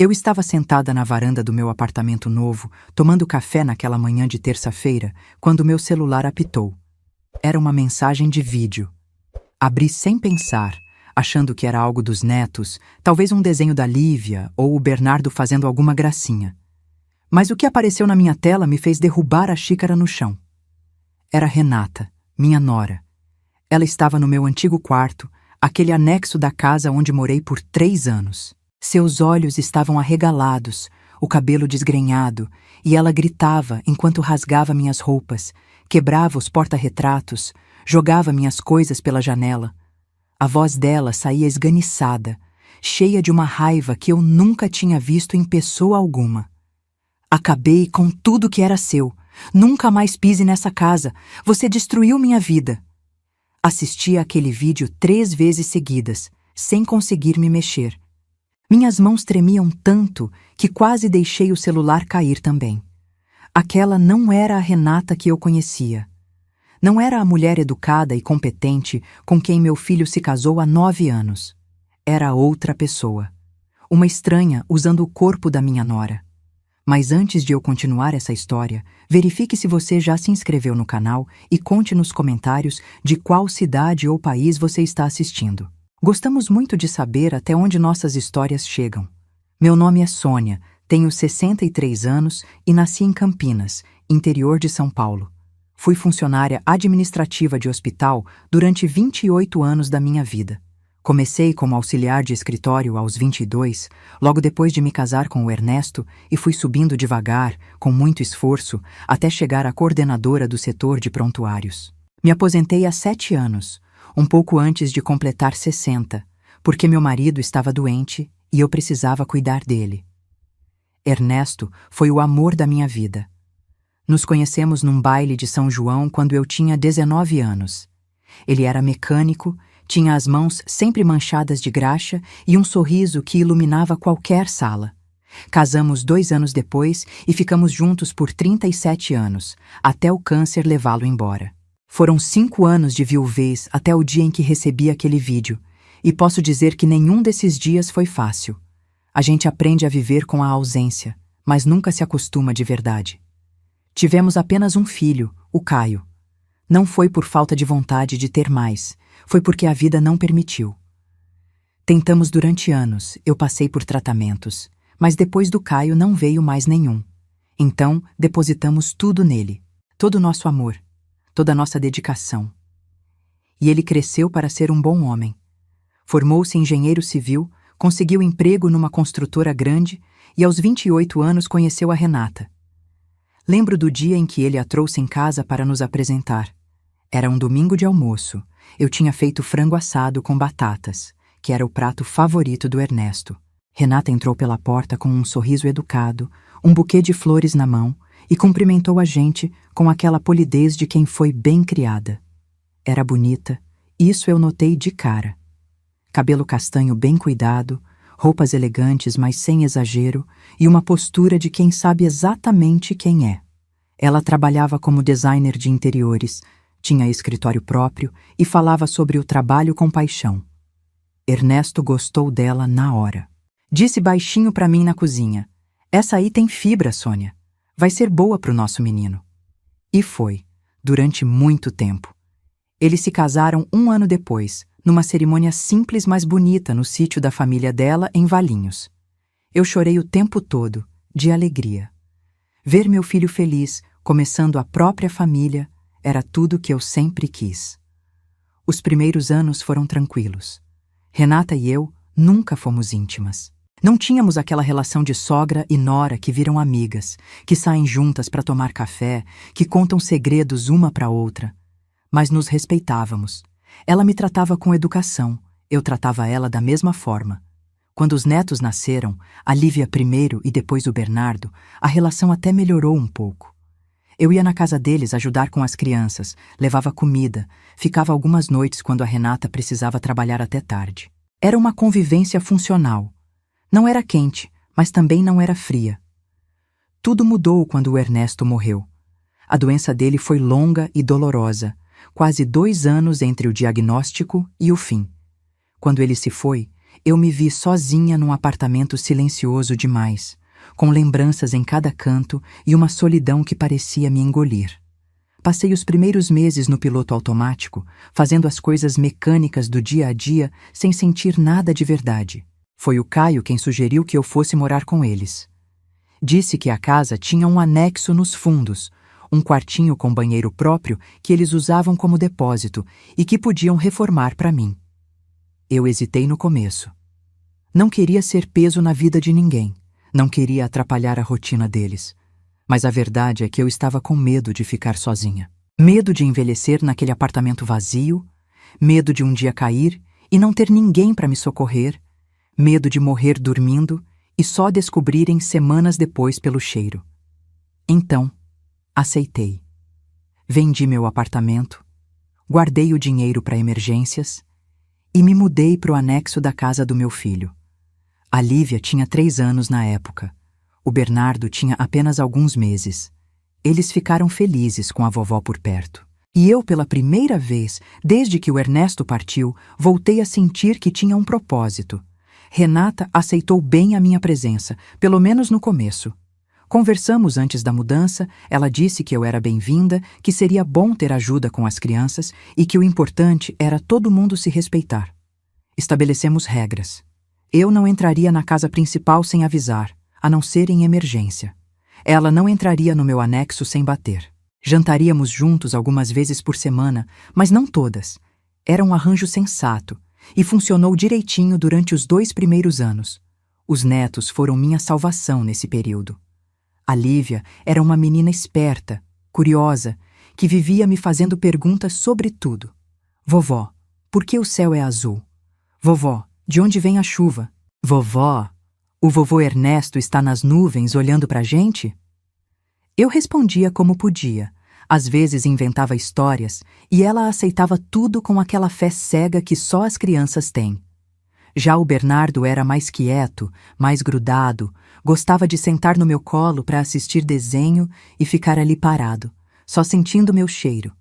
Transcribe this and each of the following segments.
Eu estava sentada na varanda do meu apartamento novo, tomando café naquela manhã de terça-feira, quando meu celular apitou. Era uma mensagem de vídeo. Abri sem pensar, achando que era algo dos netos, talvez um desenho da Lívia ou o Bernardo fazendo alguma gracinha. Mas o que apareceu na minha tela me fez derrubar a xícara no chão. Era Renata, minha nora. Ela estava no meu antigo quarto, aquele anexo da casa onde morei por 3 anos. Seus olhos estavam arregalados, o cabelo desgrenhado, e ela gritava enquanto rasgava minhas roupas, quebrava os porta-retratos, jogava minhas coisas pela janela. A voz dela saía esganiçada, cheia de uma raiva que eu nunca tinha visto em pessoa alguma. Acabei com tudo que era seu. Nunca mais pise nessa casa. Você destruiu minha vida. Assisti àquele vídeo 3 vezes seguidas, sem conseguir me mexer. Minhas mãos tremiam tanto que quase deixei o celular cair também. Aquela não era a Renata que eu conhecia. Não era a mulher educada e competente com quem meu filho se casou há 9 anos. Era outra pessoa. Uma estranha usando o corpo da minha nora. Mas antes de eu continuar essa história, verifique se você já se inscreveu no canal e conte nos comentários de qual cidade ou país você está assistindo. Gostamos muito de saber até onde nossas histórias chegam. Meu nome é Sônia, tenho 63 anos e nasci em Campinas, interior de São Paulo. Fui funcionária administrativa de hospital durante 28 anos da minha vida. Comecei como auxiliar de escritório aos 22, logo depois de me casar com o Ernesto, e fui subindo devagar, com muito esforço, até chegar à coordenadora do setor de prontuários. Me aposentei há 7 anos, um pouco antes de completar 60, porque meu marido estava doente e eu precisava cuidar dele. Ernesto foi o amor da minha vida. Nos conhecemos num baile de São João quando eu tinha 19 anos. Ele era mecânico, tinha as mãos sempre manchadas de graxa e um sorriso que iluminava qualquer sala. Casamos 2 anos depois e ficamos juntos por 37 anos, até o câncer levá-lo embora. Foram 5 anos de viuvez até o dia em que recebi aquele vídeo, e posso dizer que nenhum desses dias foi fácil. A gente aprende a viver com a ausência, mas nunca se acostuma de verdade. Tivemos apenas um filho, o Caio. Não foi por falta de vontade de ter mais, foi porque a vida não permitiu. Tentamos durante anos, eu passei por tratamentos, mas depois do Caio não veio mais nenhum. Então, depositamos tudo nele, todo o nosso amor, toda a nossa dedicação. E ele cresceu para ser um bom homem. Formou-se engenheiro civil, conseguiu emprego numa construtora grande e aos 28 anos conheceu a Renata. Lembro do dia em que ele a trouxe em casa para nos apresentar. Era um domingo de almoço. Eu tinha feito frango assado com batatas, que era o prato favorito do Ernesto. Renata entrou pela porta com um sorriso educado, um buquê de flores na mão e cumprimentou a gente com aquela polidez de quem foi bem criada. Era bonita, isso eu notei de cara. Cabelo castanho bem cuidado, roupas elegantes mas sem exagero e uma postura de quem sabe exatamente quem é. Ela trabalhava como designer de interiores, tinha escritório próprio e falava sobre o trabalho com paixão. Ernesto gostou dela na hora. Disse baixinho para mim na cozinha: "Essa aí tem fibra, Sônia. Vai ser boa pro nosso menino." E foi, durante muito tempo. Eles se casaram 1 ano depois, numa cerimônia simples mas bonita no sítio da família dela em Valinhos. Eu chorei o tempo todo, de alegria. Ver meu filho feliz, começando a própria família, era tudo que eu sempre quis. Os primeiros anos foram tranquilos. Renata e eu nunca fomos íntimas. Não tínhamos aquela relação de sogra e nora que viram amigas, que saem juntas para tomar café, que contam segredos uma para outra. Mas nos respeitávamos. Ela me tratava com educação, eu tratava ela da mesma forma. Quando os netos nasceram, a Lívia primeiro e depois o Bernardo, a relação até melhorou um pouco. Eu ia na casa deles ajudar com as crianças, levava comida, ficava algumas noites quando a Renata precisava trabalhar até tarde. Era uma convivência funcional. Não era quente, mas também não era fria. Tudo mudou quando o Ernesto morreu. A doença dele foi longa e dolorosa, quase 2 anos entre o diagnóstico e o fim. Quando ele se foi, eu me vi sozinha num apartamento silencioso demais, com lembranças em cada canto e uma solidão que parecia me engolir. Passei os primeiros meses no piloto automático, fazendo as coisas mecânicas do dia a dia sem sentir nada de verdade. Foi o Caio quem sugeriu que eu fosse morar com eles. Disse que a casa tinha um anexo nos fundos, um quartinho com banheiro próprio que eles usavam como depósito e que podiam reformar para mim. Eu hesitei no começo. Não queria ser peso na vida de ninguém, não queria atrapalhar a rotina deles. Mas a verdade é que eu estava com medo de ficar sozinha. Medo de envelhecer naquele apartamento vazio, medo de um dia cair e não ter ninguém para me socorrer, medo de morrer dormindo e só descobrirem semanas depois pelo cheiro. Então, aceitei. Vendi meu apartamento, guardei o dinheiro para emergências e me mudei para o anexo da casa do meu filho. A Lívia tinha 3 anos na época. O Bernardo tinha apenas alguns meses. Eles ficaram felizes com a vovó por perto. E eu, pela primeira vez, desde que o Ernesto partiu, voltei a sentir que tinha um propósito. Renata aceitou bem a minha presença, pelo menos no começo. Conversamos antes da mudança, ela disse que eu era bem-vinda, que seria bom ter ajuda com as crianças e que o importante era todo mundo se respeitar. Estabelecemos regras. Eu não entraria na casa principal sem avisar, a não ser em emergência. Ela não entraria no meu anexo sem bater. Jantaríamos juntos algumas vezes por semana, mas não todas. Era um arranjo sensato e funcionou direitinho durante os 2 primeiros anos. Os netos foram minha salvação nesse período. A Lívia era uma menina esperta, curiosa, que vivia me fazendo perguntas sobre tudo. Vovó, por que o céu é azul? Vovó, de onde vem a chuva? Vovó, o vovô Ernesto está nas nuvens olhando pra gente? Eu respondia como podia. Às vezes inventava histórias e ela aceitava tudo com aquela fé cega que só as crianças têm. Já o Bernardo era mais quieto, mais grudado, gostava de sentar no meu colo para assistir desenho e ficar ali parado, só sentindo meu cheiro.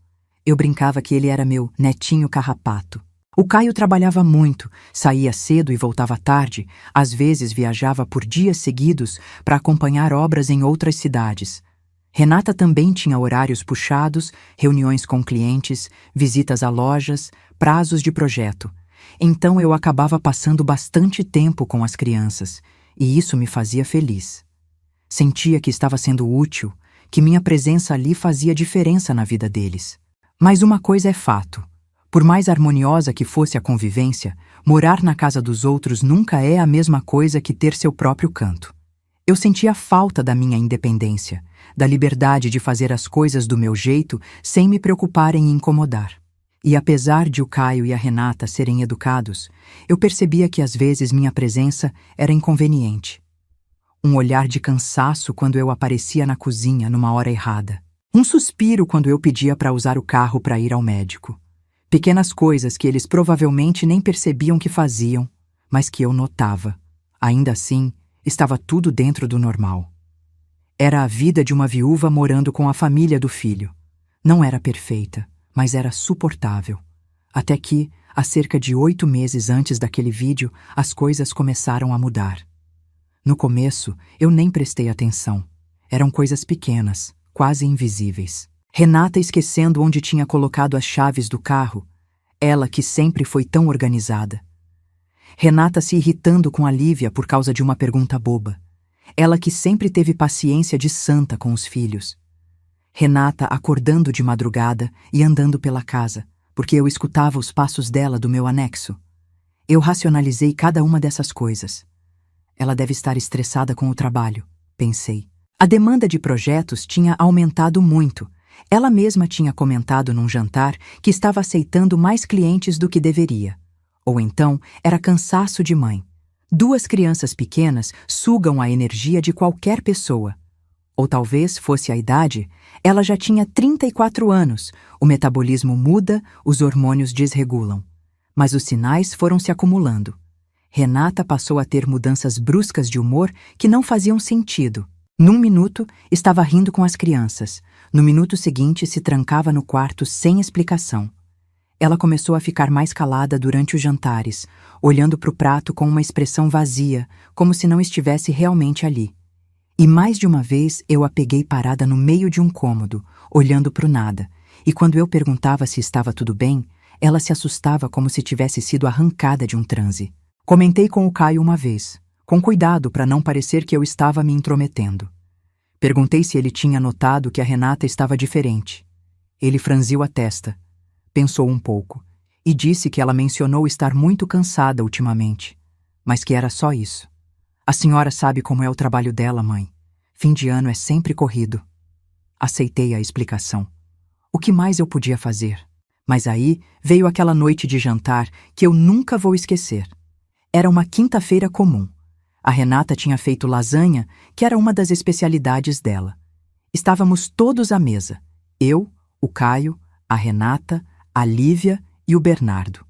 Eu brincava que ele era meu netinho carrapato. O Caio trabalhava muito, saía cedo e voltava tarde, às vezes viajava por dias seguidos para acompanhar obras em outras cidades. Renata também tinha horários puxados, reuniões com clientes, visitas a lojas, prazos de projeto. Então eu acabava passando bastante tempo com as crianças, e isso me fazia feliz. Sentia que estava sendo útil, que minha presença ali fazia diferença na vida deles. Mas uma coisa é fato. Por mais harmoniosa que fosse a convivência, morar na casa dos outros nunca é a mesma coisa que ter seu próprio canto. Eu sentia falta da minha independência, da liberdade de fazer as coisas do meu jeito sem me preocupar em incomodar. E apesar de o Caio e a Renata serem educados, eu percebia que às vezes minha presença era inconveniente. Um olhar de cansaço quando eu aparecia na cozinha numa hora errada. Um suspiro quando eu pedia para usar o carro para ir ao médico. Pequenas coisas que eles provavelmente nem percebiam que faziam, mas que eu notava. Ainda assim, estava tudo dentro do normal. Era a vida de uma viúva morando com a família do filho. Não era perfeita, mas era suportável. Até que, há cerca de 8 meses antes daquele vídeo, as coisas começaram a mudar. No começo, eu nem prestei atenção. Eram coisas pequenas, quase invisíveis. Renata esquecendo onde tinha colocado as chaves do carro, ela que sempre foi tão organizada. Renata se irritando com a Lívia por causa de uma pergunta boba. Ela que sempre teve paciência de santa com os filhos. Renata acordando de madrugada e andando pela casa, porque eu escutava os passos dela do meu anexo. Eu racionalizei cada uma dessas coisas. Ela deve estar estressada com o trabalho, pensei. A demanda de projetos tinha aumentado muito. Ela mesma tinha comentado num jantar que estava aceitando mais clientes do que deveria. Ou então, era cansaço de mãe. 2 crianças pequenas sugam a energia de qualquer pessoa. Ou talvez fosse a idade, ela já tinha 34 anos, o metabolismo muda, os hormônios desregulam. Mas os sinais foram se acumulando. Renata passou a ter mudanças bruscas de humor que não faziam sentido. Num minuto, estava rindo com as crianças. No minuto seguinte, se trancava no quarto sem explicação. Ela começou a ficar mais calada durante os jantares, olhando para o prato com uma expressão vazia, como se não estivesse realmente ali. E mais de uma vez eu a peguei parada no meio de um cômodo, olhando para o nada, e quando eu perguntava se estava tudo bem, ela se assustava como se tivesse sido arrancada de um transe. Comentei com o Caio uma vez, com cuidado para não parecer que eu estava me intrometendo. Perguntei se ele tinha notado que a Renata estava diferente. Ele franziu a testa, pensou um pouco, e disse que ela mencionou estar muito cansada ultimamente, mas que era só isso. A senhora sabe como é o trabalho dela, mãe. Fim de ano é sempre corrido. Aceitei a explicação. O que mais eu podia fazer? Mas aí veio aquela noite de jantar que eu nunca vou esquecer. Era uma quinta-feira comum. A Renata tinha feito lasanha, que era uma das especialidades dela. Estávamos todos à mesa. Eu, o Caio, a Renata, a Lívia e o Bernardo.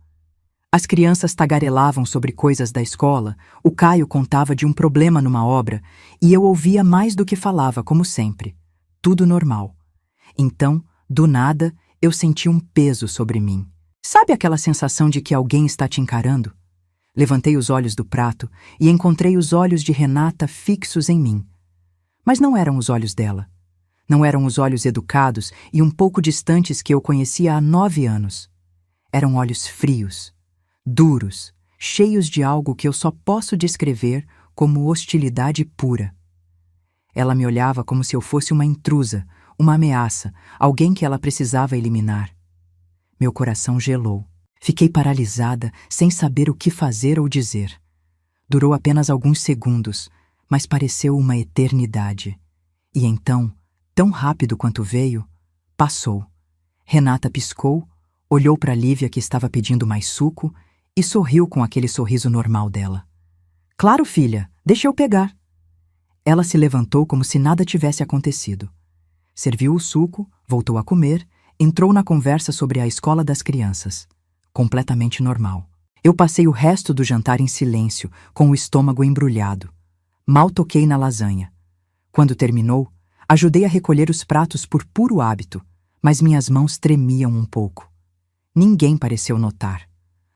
As crianças tagarelavam sobre coisas da escola, o Caio contava de um problema numa obra e eu ouvia mais do que falava, como sempre. Tudo normal. Então, do nada, eu senti um peso sobre mim. Sabe aquela sensação de que alguém está te encarando? Levantei os olhos do prato e encontrei os olhos de Renata fixos em mim. Mas não eram os olhos dela. Não eram os olhos educados e um pouco distantes que eu conhecia há 9 anos. Eram olhos frios, duros, cheios de algo que eu só posso descrever como hostilidade pura. Ela me olhava como se eu fosse uma intrusa, uma ameaça, alguém que ela precisava eliminar. Meu coração gelou. Fiquei paralisada, sem saber o que fazer ou dizer. Durou apenas alguns segundos, mas pareceu uma eternidade. E então, tão rápido quanto veio, passou. Renata piscou, olhou para Lívia que estava pedindo mais suco e sorriu com aquele sorriso normal dela. Claro, filha, deixa eu pegar. Ela se levantou como se nada tivesse acontecido. Serviu o suco, voltou a comer, entrou na conversa sobre a escola das crianças. Completamente normal. Eu passei o resto do jantar em silêncio, com o estômago embrulhado. Mal toquei na lasanha. Quando terminou, ajudei a recolher os pratos por puro hábito, mas minhas mãos tremiam um pouco. Ninguém pareceu notar.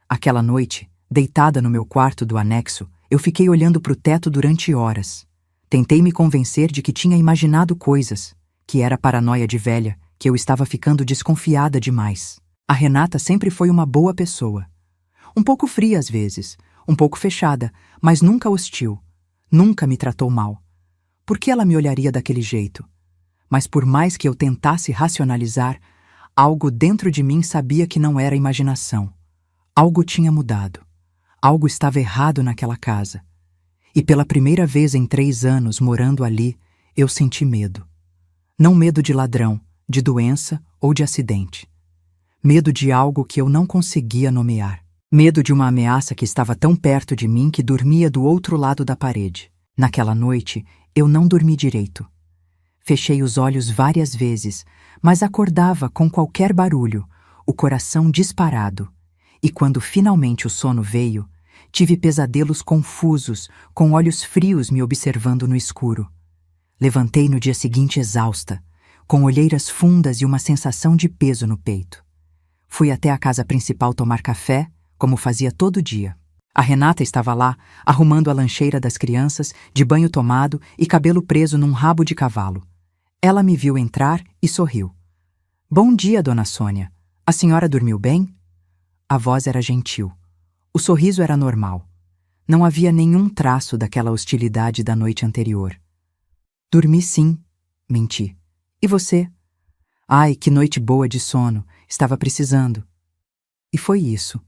Aquela noite, deitada no meu quarto do anexo, eu fiquei olhando para o teto durante horas. Tentei me convencer de que tinha imaginado coisas, que era paranoia de velha, que eu estava ficando desconfiada demais. A Renata sempre foi uma boa pessoa. Um pouco fria às vezes, um pouco fechada, mas nunca hostil. Nunca me tratou mal. Por que ela me olharia daquele jeito? Mas por mais que eu tentasse racionalizar, algo dentro de mim sabia que não era imaginação. Algo tinha mudado. Algo estava errado naquela casa. E pela primeira vez em 3 anos morando ali, eu senti medo. Não medo de ladrão, de doença ou de acidente. Medo de algo que eu não conseguia nomear. Medo de uma ameaça que estava tão perto de mim que dormia do outro lado da parede. Naquela noite, eu não dormi direito. Fechei os olhos várias vezes, mas acordava com qualquer barulho, o coração disparado. E quando finalmente o sono veio, tive pesadelos confusos, com olhos frios me observando no escuro. Levantei no dia seguinte exausta, com olheiras fundas e uma sensação de peso no peito. Fui até a casa principal tomar café, como fazia todo dia. A Renata estava lá, arrumando a lancheira das crianças, de banho tomado e cabelo preso num rabo de cavalo. Ela me viu entrar e sorriu. Bom dia, dona Sônia. A senhora dormiu bem? A voz era gentil. O sorriso era normal. Não havia nenhum traço daquela hostilidade da noite anterior. Dormi sim, menti. E você? Ai, que noite boa de sono. Estava precisando. E foi isso.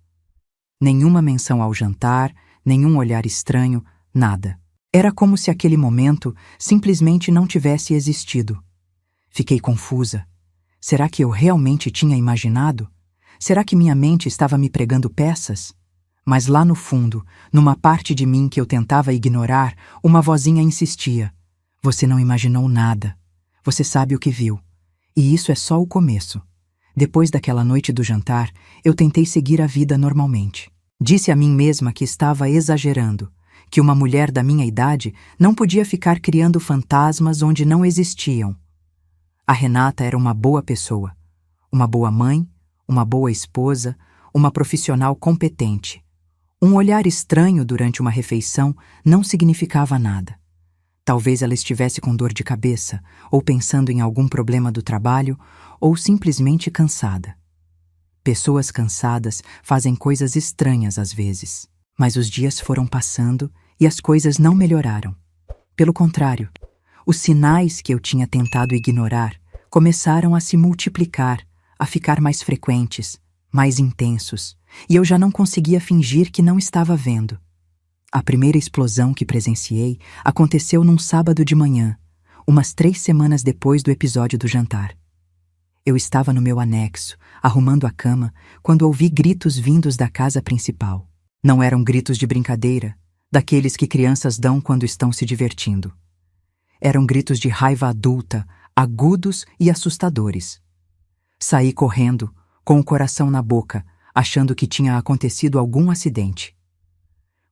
Nenhuma menção ao jantar, nenhum olhar estranho, nada. Era como se aquele momento simplesmente não tivesse existido. Fiquei confusa. Será que eu realmente tinha imaginado? Será que minha mente estava me pregando peças? Mas lá no fundo, numa parte de mim que eu tentava ignorar, uma vozinha insistia. Você não imaginou nada. Você sabe o que viu. E isso é só o começo. Depois daquela noite do jantar, eu tentei seguir a vida normalmente. Disse a mim mesma que estava exagerando, que uma mulher da minha idade não podia ficar criando fantasmas onde não existiam. A Renata era uma boa pessoa, uma boa mãe, uma boa esposa, uma profissional competente. Um olhar estranho durante uma refeição não significava nada. Talvez ela estivesse com dor de cabeça, ou pensando em algum problema do trabalho, ou simplesmente cansada. Pessoas cansadas fazem coisas estranhas às vezes, mas os dias foram passando e as coisas não melhoraram. Pelo contrário, os sinais que eu tinha tentado ignorar começaram a se multiplicar, a ficar mais frequentes, mais intensos, e eu já não conseguia fingir que não estava vendo. A primeira explosão que presenciei aconteceu num sábado de manhã, umas 3 semanas depois do episódio do jantar. Eu estava no meu anexo, arrumando a cama, quando ouvi gritos vindos da casa principal. Não eram gritos de brincadeira, daqueles que crianças dão quando estão se divertindo. Eram gritos de raiva adulta, agudos e assustadores. Saí correndo, com o coração na boca, achando que tinha acontecido algum acidente.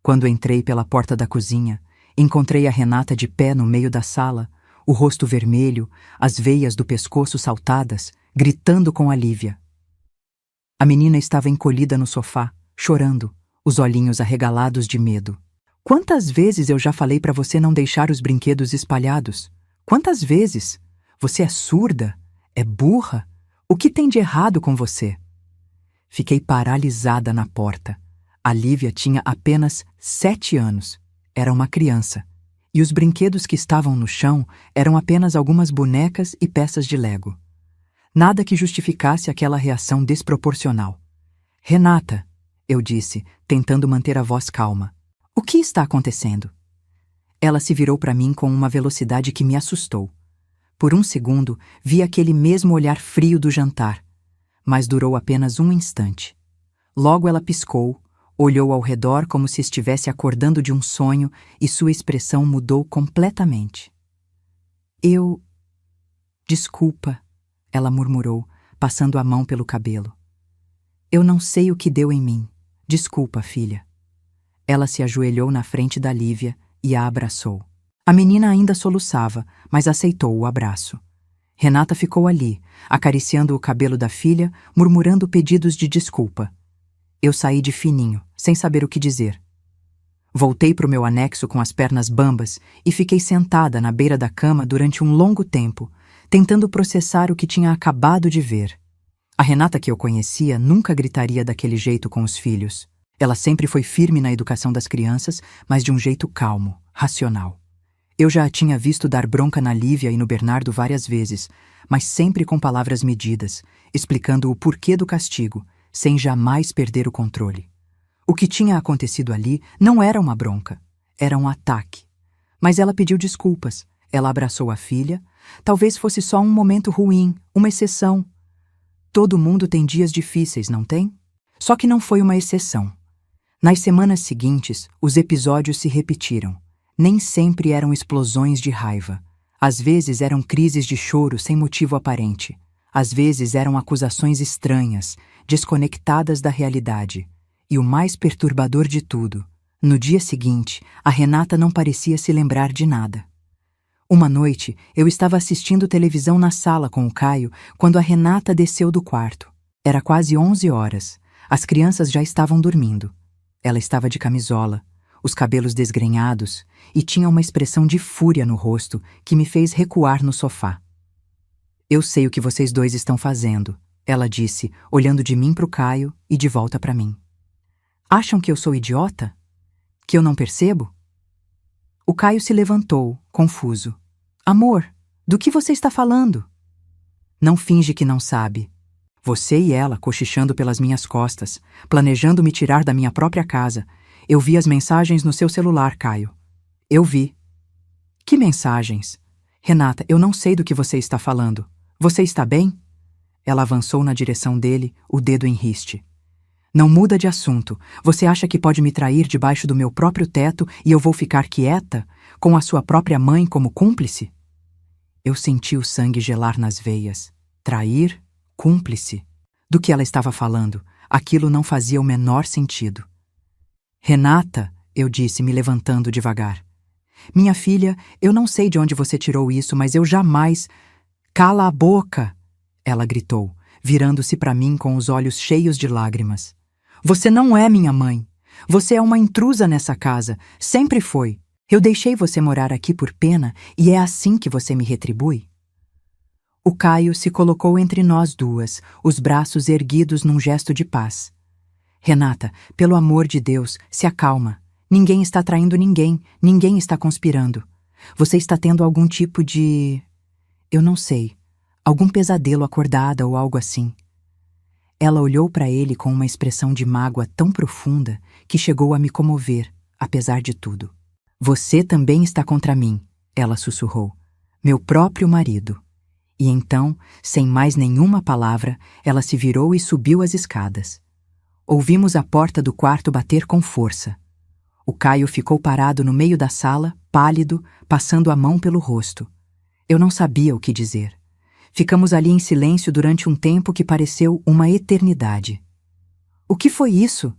Quando entrei pela porta da cozinha, encontrei a Renata de pé no meio da sala, o rosto vermelho, as veias do pescoço saltadas, gritando com a Lívia. A menina estava encolhida no sofá, chorando, os olhinhos arregalados de medo. Quantas vezes eu já falei para você não deixar os brinquedos espalhados? Quantas vezes? Você é surda? É burra? O que tem de errado com você? Fiquei paralisada na porta. A Lívia tinha apenas 7 anos. Era uma criança. E os brinquedos que estavam no chão eram apenas algumas bonecas e peças de Lego. Nada que justificasse aquela reação desproporcional. Renata, eu disse, tentando manter a voz calma. O que está acontecendo? Ela se virou para mim com uma velocidade que me assustou. Por um segundo, vi aquele mesmo olhar frio do jantar, mas durou apenas um instante. Logo ela piscou, olhou ao redor como se estivesse acordando de um sonho e sua expressão mudou completamente. Desculpa, ela murmurou, passando a mão pelo cabelo. Eu não sei o que deu em mim. Desculpa, filha. Ela se ajoelhou na frente da Lívia e a abraçou. A menina ainda soluçava, mas aceitou o abraço. Renata ficou ali, acariciando o cabelo da filha, murmurando pedidos de desculpa. Eu saí de fininho, sem saber o que dizer. Voltei para o meu anexo com as pernas bambas e fiquei sentada na beira da cama durante um longo tempo, tentando processar o que tinha acabado de ver. A Renata que eu conhecia nunca gritaria daquele jeito com os filhos. Ela sempre foi firme na educação das crianças, mas de um jeito calmo, racional. Eu já a tinha visto dar bronca na Lívia e no Bernardo várias vezes, mas sempre com palavras medidas, explicando o porquê do castigo, sem jamais perder o controle. O que tinha acontecido ali não era uma bronca, era um ataque. Mas ela pediu desculpas, ela abraçou a filha, talvez fosse só um momento ruim, uma exceção. Todo mundo tem dias difíceis, não tem? Só que não foi uma exceção. Nas semanas seguintes, os episódios se repetiram. Nem sempre eram explosões de raiva. Às vezes eram crises de choro sem motivo aparente. Às vezes eram acusações estranhas, desconectadas da realidade. E o mais perturbador de tudo, no dia seguinte, a Renata não parecia se lembrar de nada. Uma noite, eu estava assistindo televisão na sala com o Caio quando a Renata desceu do quarto. Era quase 11 horas. As crianças já estavam dormindo. Ela estava de camisola, os cabelos desgrenhados, e tinha uma expressão de fúria no rosto que me fez recuar no sofá. Eu sei o que vocês dois estão fazendo, ela disse, olhando de mim para o Caio e de volta para mim. Acham que eu sou idiota? Que eu não percebo? O Caio se levantou, confuso. Amor, do que você está falando? Não finge que não sabe. Você e ela cochichando pelas minhas costas, planejando me tirar da minha própria casa. Eu vi as mensagens no seu celular, Caio. Eu vi. Que mensagens? Renata, eu não sei do que você está falando. Você está bem? Ela avançou na direção dele, o dedo em riste. Não muda de assunto. Você acha que pode me trair debaixo do meu próprio teto e eu vou ficar quieta, com a sua própria mãe como cúmplice? Eu senti o sangue gelar nas veias. Trair? Cúmplice? Do que ela estava falando? Aquilo não fazia o menor sentido. Renata, eu disse, me levantando devagar. Minha filha, eu não sei de onde você tirou isso, mas eu jamais... Cala a boca! Ela gritou, virando-se para mim com os olhos cheios de lágrimas. Você não é minha mãe. Você é uma intrusa nessa casa. Sempre foi. Eu deixei você morar aqui por pena e é assim que você me retribui? O Caio se colocou entre nós duas, os braços erguidos num gesto de paz. Renata, pelo amor de Deus, se acalma. Ninguém está traindo ninguém, ninguém está conspirando. Você está tendo algum tipo de... eu não sei, algum pesadelo acordada ou algo assim. Ela olhou para ele com uma expressão de mágoa tão profunda que chegou a me comover, apesar de tudo. Você também está contra mim, ela sussurrou. Meu próprio marido. E então, sem mais nenhuma palavra, ela se virou e subiu as escadas. Ouvimos a porta do quarto bater com força. O Caio ficou parado no meio da sala, pálido, passando a mão pelo rosto. Eu não sabia o que dizer. Ficamos ali em silêncio durante um tempo que pareceu uma eternidade. O que foi isso?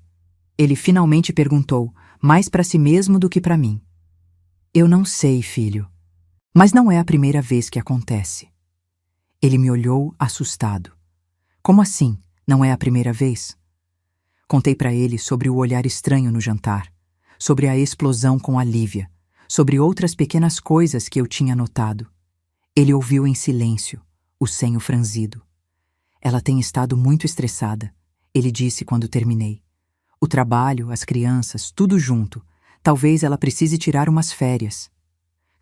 Ele finalmente perguntou, mais para si mesmo do que para mim. Eu não sei, filho. Mas não é a primeira vez que acontece. Ele me olhou assustado. Como assim? Não é a primeira vez? Contei para ele sobre o olhar estranho no jantar, sobre a explosão com a Lívia, sobre outras pequenas coisas que eu tinha notado. Ele ouviu em silêncio, o senho franzido. Ela tem estado muito estressada, ele disse quando terminei. O trabalho, as crianças, tudo junto. Talvez ela precise tirar umas férias.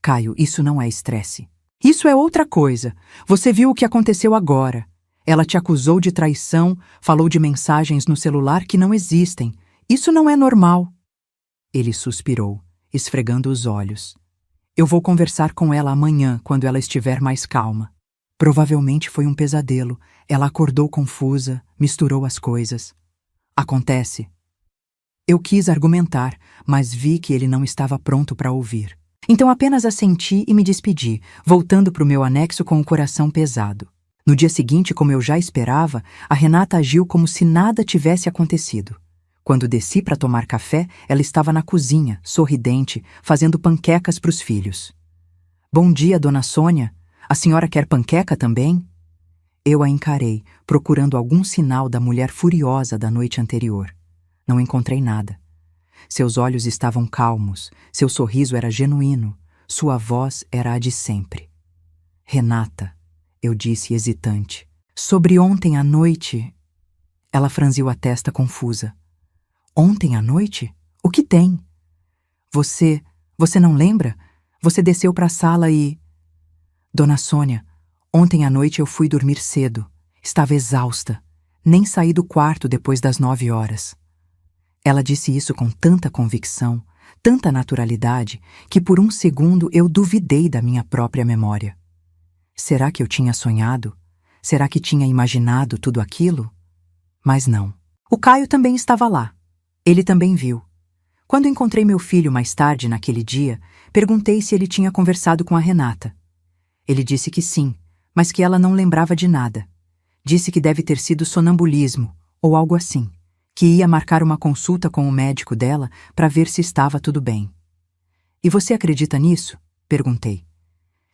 Caio, isso não é estresse. Isso é outra coisa. Você viu o que aconteceu agora. Ela te acusou de traição, falou de mensagens no celular que não existem. Isso não é normal. Ele suspirou, esfregando os olhos. Eu vou conversar com ela amanhã, quando ela estiver mais calma. Provavelmente foi um pesadelo. Ela acordou confusa, misturou as coisas. Acontece. Eu quis argumentar, mas vi que ele não estava pronto para ouvir. Então apenas assenti e me despedi, voltando para o meu anexo com o coração pesado. No dia seguinte, como eu já esperava, a Renata agiu como se nada tivesse acontecido. Quando desci para tomar café, ela estava na cozinha, sorridente, fazendo panquecas para os filhos. Bom dia, dona Sônia. A senhora quer panqueca também? Eu a encarei, procurando algum sinal da mulher furiosa da noite anterior. Não encontrei nada. Seus olhos estavam calmos, seu sorriso era genuíno, sua voz era a de sempre. Renata, eu disse hesitante. Sobre ontem à noite... Ela franziu a testa confusa. Ontem à noite? O que tem? Você não lembra? Você desceu para a sala e... Dona Sônia, ontem à noite eu fui dormir cedo. Estava exausta. Nem saí do quarto depois das 9 horas. Ela disse isso com tanta convicção, tanta naturalidade, que por um segundo eu duvidei da minha própria memória. Será que eu tinha sonhado? Será que tinha imaginado tudo aquilo? Mas não. O Caio também estava lá. Ele também viu. Quando encontrei meu filho mais tarde naquele dia, perguntei se ele tinha conversado com a Renata. Ele disse que sim, mas que ela não lembrava de nada. Disse que deve ter sido sonambulismo, ou algo assim, que ia marcar uma consulta com o médico dela para ver se estava tudo bem. E você acredita nisso? Perguntei.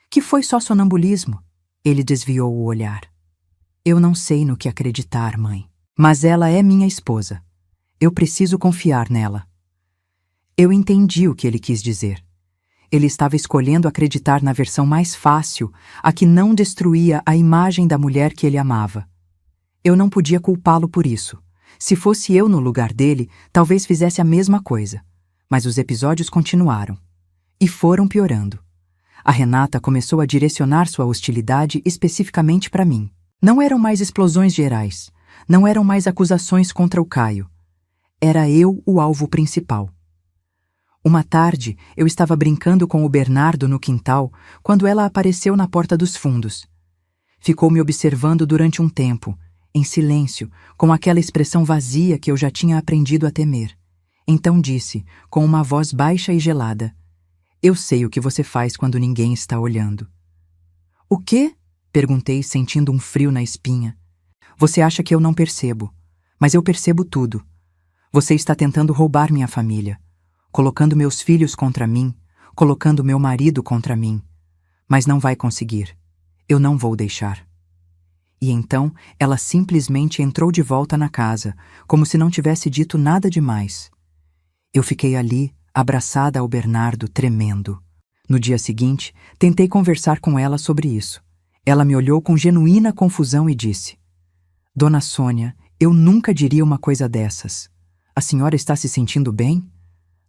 Que foi só sonambulismo? Ele desviou o olhar. Eu não sei no que acreditar, mãe. Mas ela é minha esposa. Eu preciso confiar nela. Eu entendi o que ele quis dizer. Ele estava escolhendo acreditar na versão mais fácil, a que não destruía a imagem da mulher que ele amava. Eu não podia culpá-lo por isso. Se fosse eu no lugar dele, talvez fizesse a mesma coisa. Mas os episódios continuaram. E foram piorando. A Renata começou a direcionar sua hostilidade especificamente para mim. Não eram mais explosões gerais. Não eram mais acusações contra o Caio. Era eu o alvo principal. Uma tarde, eu estava brincando com o Bernardo no quintal quando ela apareceu na porta dos fundos. Ficou me observando durante um tempo, em silêncio, com aquela expressão vazia que eu já tinha aprendido a temer. Então disse, com uma voz baixa e gelada: Eu sei o que você faz quando ninguém está olhando. O quê? Perguntei, sentindo um frio na espinha. Você acha que eu não percebo, mas eu percebo tudo. Você está tentando roubar minha família, colocando meus filhos contra mim, colocando meu marido contra mim. Mas não vai conseguir. Eu não vou deixar. E então ela simplesmente entrou de volta na casa, como se não tivesse dito nada demais. Eu fiquei ali, abraçada ao Bernardo, tremendo. No dia seguinte, tentei conversar com ela sobre isso. Ela me olhou com genuína confusão e disse: Dona Sônia, eu nunca diria uma coisa dessas. A senhora está se sentindo bem?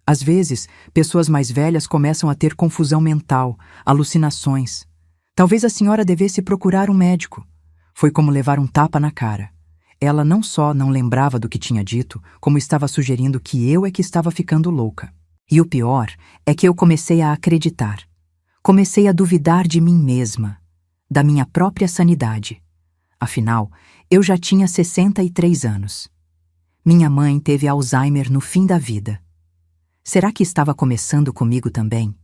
Às vezes, pessoas mais velhas começam a ter confusão mental, alucinações. Talvez a senhora devesse procurar um médico. Foi como levar um tapa na cara. Ela não só não lembrava do que tinha dito, como estava sugerindo que eu é que estava ficando louca. E o pior é que eu comecei a acreditar. Comecei a duvidar de mim mesma, da minha própria sanidade. Afinal, eu já tinha 63 anos. Minha mãe teve Alzheimer no fim da vida. Será que estava começando comigo também?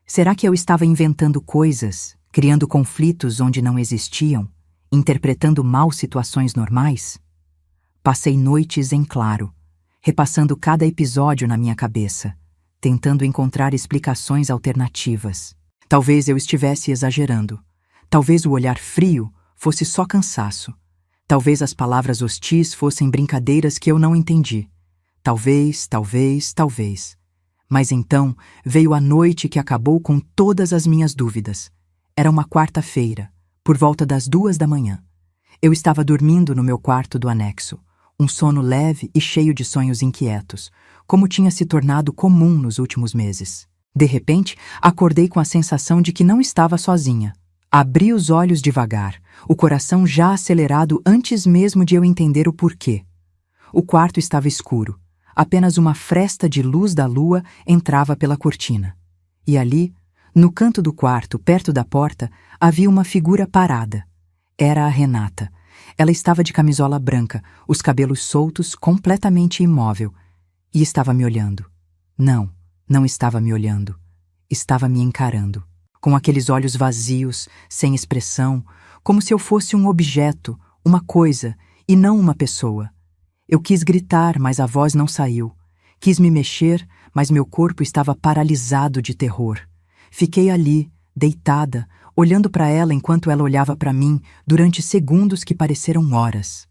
Será que eu estava inventando coisas, criando conflitos onde não existiam, interpretando mal situações normais? Passei noites em claro, repassando cada episódio na minha cabeça, tentando encontrar explicações alternativas. Talvez eu estivesse exagerando. Talvez o olhar frio fosse só cansaço. Talvez as palavras hostis fossem brincadeiras que eu não entendi. Talvez. Mas então veio a noite que acabou com todas as minhas dúvidas. Era uma quarta-feira, por volta das 2 da manhã. Eu estava dormindo no meu quarto do anexo, um sono leve e cheio de sonhos inquietos, como tinha se tornado comum nos últimos meses. De repente, acordei com a sensação de que não estava sozinha. Abri os olhos devagar, o coração já acelerado antes mesmo de eu entender o porquê. O quarto estava escuro. Apenas uma fresta de luz da lua entrava pela cortina. E ali, no canto do quarto, perto da porta, havia uma figura parada. Era a Renata. Ela estava de camisola branca, os cabelos soltos, completamente imóvel. E estava me olhando. Não estava me olhando. Estava me encarando. Com aqueles olhos vazios, sem expressão, como se eu fosse um objeto, uma coisa, e não uma pessoa. Eu quis gritar, mas a voz não saiu. Quis me mexer, mas meu corpo estava paralisado de terror. Fiquei ali, deitada, olhando para ela enquanto ela olhava para mim durante segundos que pareceram horas.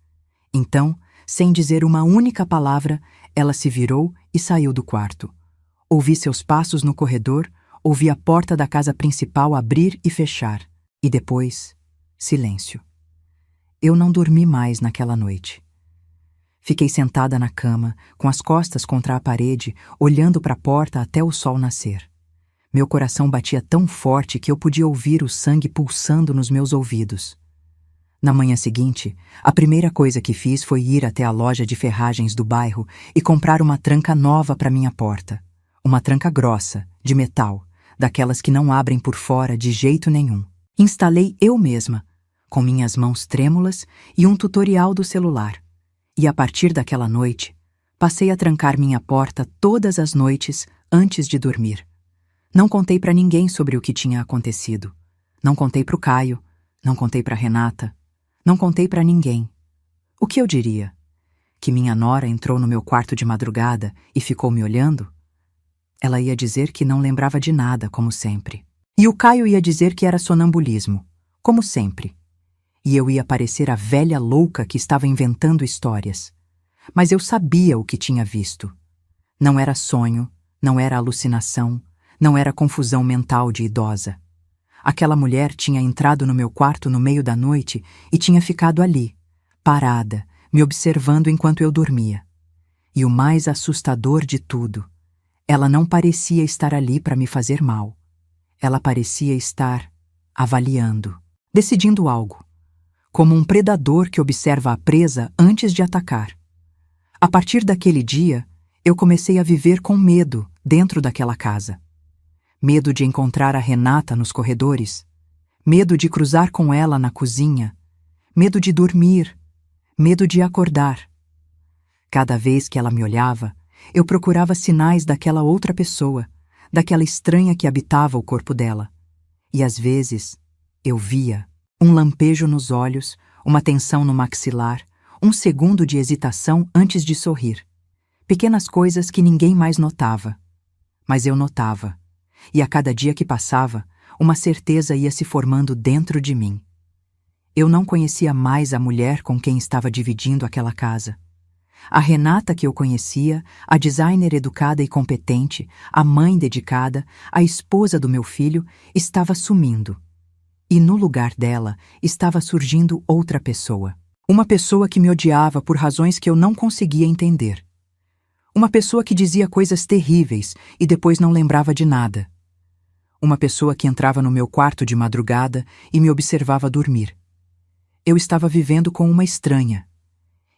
Então, sem dizer uma única palavra, ela se virou e saiu do quarto. Ouvi seus passos no corredor, ouvi a porta da casa principal abrir e fechar. E depois, silêncio. Eu não dormi mais naquela noite. Fiquei sentada na cama, com as costas contra a parede, olhando para a porta até o sol nascer. Meu coração batia tão forte que eu podia ouvir o sangue pulsando nos meus ouvidos. Na manhã seguinte, a primeira coisa que fiz foi ir até a loja de ferragens do bairro e comprar uma tranca nova para minha porta. Uma tranca grossa, de metal, daquelas que não abrem por fora de jeito nenhum. Instalei eu mesma, com minhas mãos trêmulas e um tutorial do celular. E a partir daquela noite, passei a trancar minha porta todas as noites antes de dormir. Não contei para ninguém sobre o que tinha acontecido. Não contei para o Caio, não contei para Renata, não contei para ninguém. O que eu diria? Que minha nora entrou no meu quarto de madrugada e ficou me olhando? Ela ia dizer que não lembrava de nada, como sempre. E o Caio ia dizer que era sonambulismo, como sempre. E eu ia parecer a velha louca que estava inventando histórias. Mas eu sabia o que tinha visto. Não era sonho, não era alucinação, não era confusão mental de idosa. Aquela mulher tinha entrado no meu quarto no meio da noite e tinha ficado ali, parada, me observando enquanto eu dormia. E o mais assustador de tudo, ela não parecia estar ali para me fazer mal. Ela parecia estar avaliando, decidindo algo, como um predador que observa a presa antes de atacar. A partir daquele dia, eu comecei a viver com medo dentro daquela casa. Medo de encontrar a Renata nos corredores, medo de cruzar com ela na cozinha, medo de dormir, medo de acordar. Cada vez que ela me olhava, eu procurava sinais daquela outra pessoa, daquela estranha que habitava o corpo dela. E às vezes, eu via um lampejo nos olhos, uma tensão no maxilar, um segundo de hesitação antes de sorrir. Pequenas coisas que ninguém mais notava. Mas eu notava. E a cada dia que passava, uma certeza ia se formando dentro de mim. Eu não conhecia mais a mulher com quem estava dividindo aquela casa. A Renata que eu conhecia, a designer educada e competente, a mãe dedicada, a esposa do meu filho, estava sumindo. E no lugar dela estava surgindo outra pessoa. Uma pessoa que me odiava por razões que eu não conseguia entender. Uma pessoa que dizia coisas terríveis e depois não lembrava de nada. Uma pessoa que entrava no meu quarto de madrugada e me observava dormir. Eu estava vivendo com uma estranha.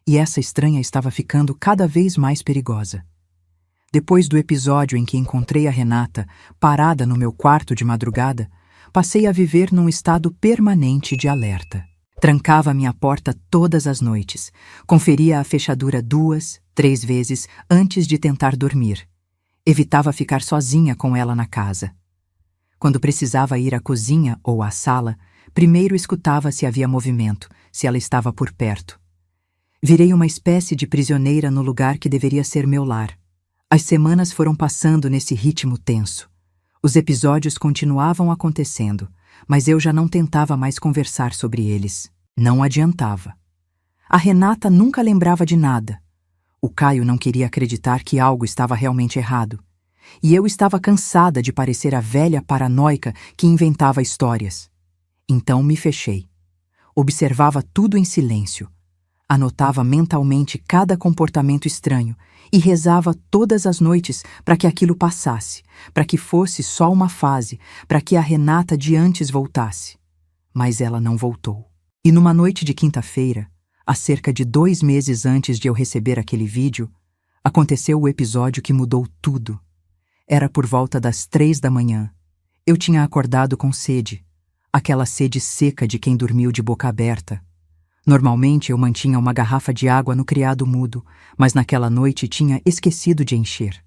E essa estranha estava ficando cada vez mais perigosa. Depois do episódio em que encontrei a Renata parada no meu quarto de madrugada, passei a viver num estado permanente de alerta. Trancava minha porta todas as noites, conferia a fechadura 2, 3 vezes antes de tentar dormir. Evitava ficar sozinha com ela na casa. Quando precisava ir à cozinha ou à sala, primeiro escutava se havia movimento, se ela estava por perto. Virei uma espécie de prisioneira no lugar que deveria ser meu lar. As semanas foram passando nesse ritmo tenso. Os episódios continuavam acontecendo, mas eu já não tentava mais conversar sobre eles. Não adiantava. A Renata nunca lembrava de nada. O Caio não queria acreditar que algo estava realmente errado. E eu estava cansada de parecer a velha paranoica que inventava histórias. Então me fechei. Observava tudo em silêncio. Anotava mentalmente cada comportamento estranho e rezava todas as noites para que aquilo passasse, para que fosse só uma fase, para que a Renata de antes voltasse. Mas ela não voltou. E numa noite de quinta-feira, há cerca de 2 meses antes de eu receber aquele vídeo, aconteceu o episódio que mudou tudo. Era por volta das 3 da manhã. Eu tinha acordado com sede, aquela sede seca de quem dormiu de boca aberta. Normalmente eu mantinha uma garrafa de água no criado mudo, mas naquela noite tinha esquecido de encher.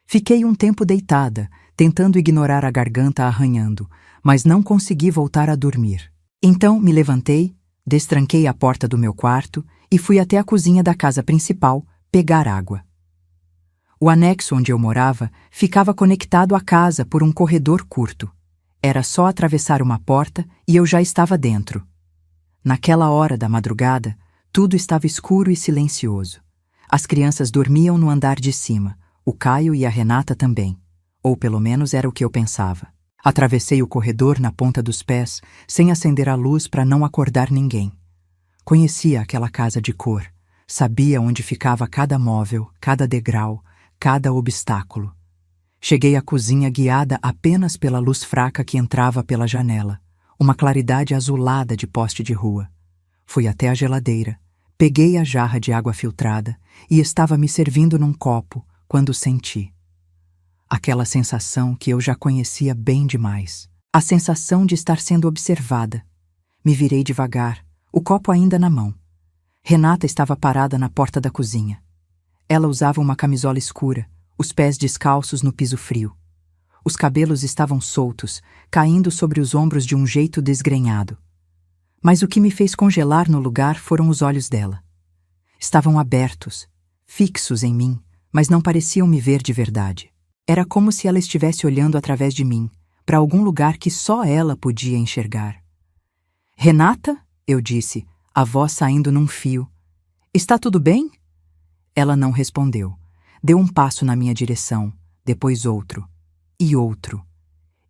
Fiquei um tempo deitada, tentando ignorar a garganta arranhando, mas não consegui voltar a dormir. Então me levantei, destranquei a porta do meu quarto e fui até a cozinha da casa principal pegar água. O anexo onde eu morava ficava conectado à casa por um corredor curto. Era só atravessar uma porta e eu já estava dentro. Naquela hora da madrugada, tudo estava escuro e silencioso. As crianças dormiam no andar de cima, o Caio e a Renata também. Ou pelo menos era o que eu pensava. Atravessei o corredor na ponta dos pés, sem acender a luz para não acordar ninguém. Conhecia aquela casa de cor, sabia onde ficava cada móvel, cada degrau, cada obstáculo. Cheguei à cozinha guiada apenas pela luz fraca que entrava pela janela. Uma claridade azulada de poste de rua. Fui até a geladeira, peguei a jarra de água filtrada e estava me servindo num copo quando senti. Aquela sensação que eu já conhecia bem demais. A sensação de estar sendo observada. Me virei devagar, o copo ainda na mão. Renata estava parada na porta da cozinha. Ela usava uma camisola escura, os pés descalços no piso frio. Os cabelos estavam soltos, caindo sobre os ombros de um jeito desgrenhado. Mas o que me fez congelar no lugar foram os olhos dela. Estavam abertos, fixos em mim, mas não pareciam me ver de verdade. Era como se ela estivesse olhando através de mim, para algum lugar que só ela podia enxergar. "Renata?", eu disse, a voz saindo num fio. "Está tudo bem?" Ela não respondeu. Deu um passo na minha direção, depois outro. E outro.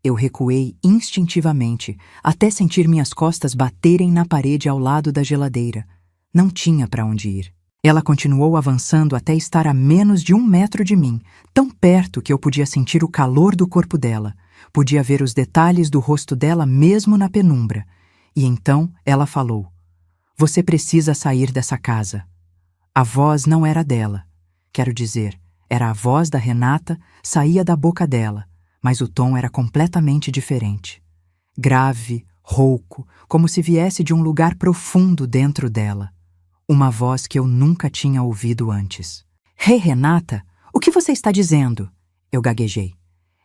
Eu recuei instintivamente, até sentir minhas costas baterem na parede ao lado da geladeira. Não tinha para onde ir. Ela continuou avançando até estar a menos de 1 metro de mim, tão perto que eu podia sentir o calor do corpo dela, podia ver os detalhes do rosto dela mesmo na penumbra. E então ela falou: "Você precisa sair dessa casa." A voz não era dela. Quero dizer, era a voz da Renata, saía da boca dela. Mas o tom era completamente diferente. Grave, rouco, como se viesse de um lugar profundo dentro dela. Uma voz que eu nunca tinha ouvido antes. "Hey, Renata, o que você está dizendo?" Eu gaguejei.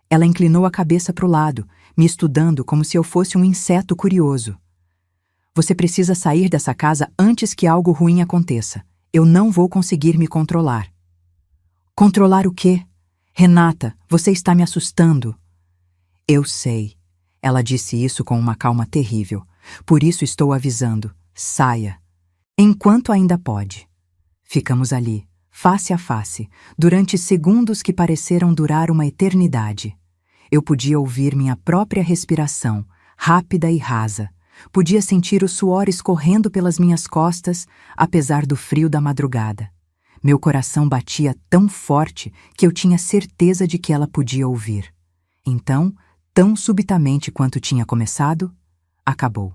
Ela inclinou a cabeça para o lado, me estudando como se eu fosse um inseto curioso. "Você precisa sair dessa casa antes que algo ruim aconteça. Eu não vou conseguir me controlar." "Controlar o quê? Renata, você está me assustando." "Eu sei." Ela disse isso com uma calma terrível, Por isso estou avisando, saia. Enquanto ainda pode. Ficamos ali, face a face, durante segundos que pareceram durar uma eternidade. Eu podia ouvir minha própria respiração, rápida e rasa. Podia sentir o suor escorrendo pelas minhas costas, apesar do frio da madrugada. Meu coração batia tão forte que eu tinha certeza de que ela podia ouvir. Então, tão subitamente quanto tinha começado, acabou.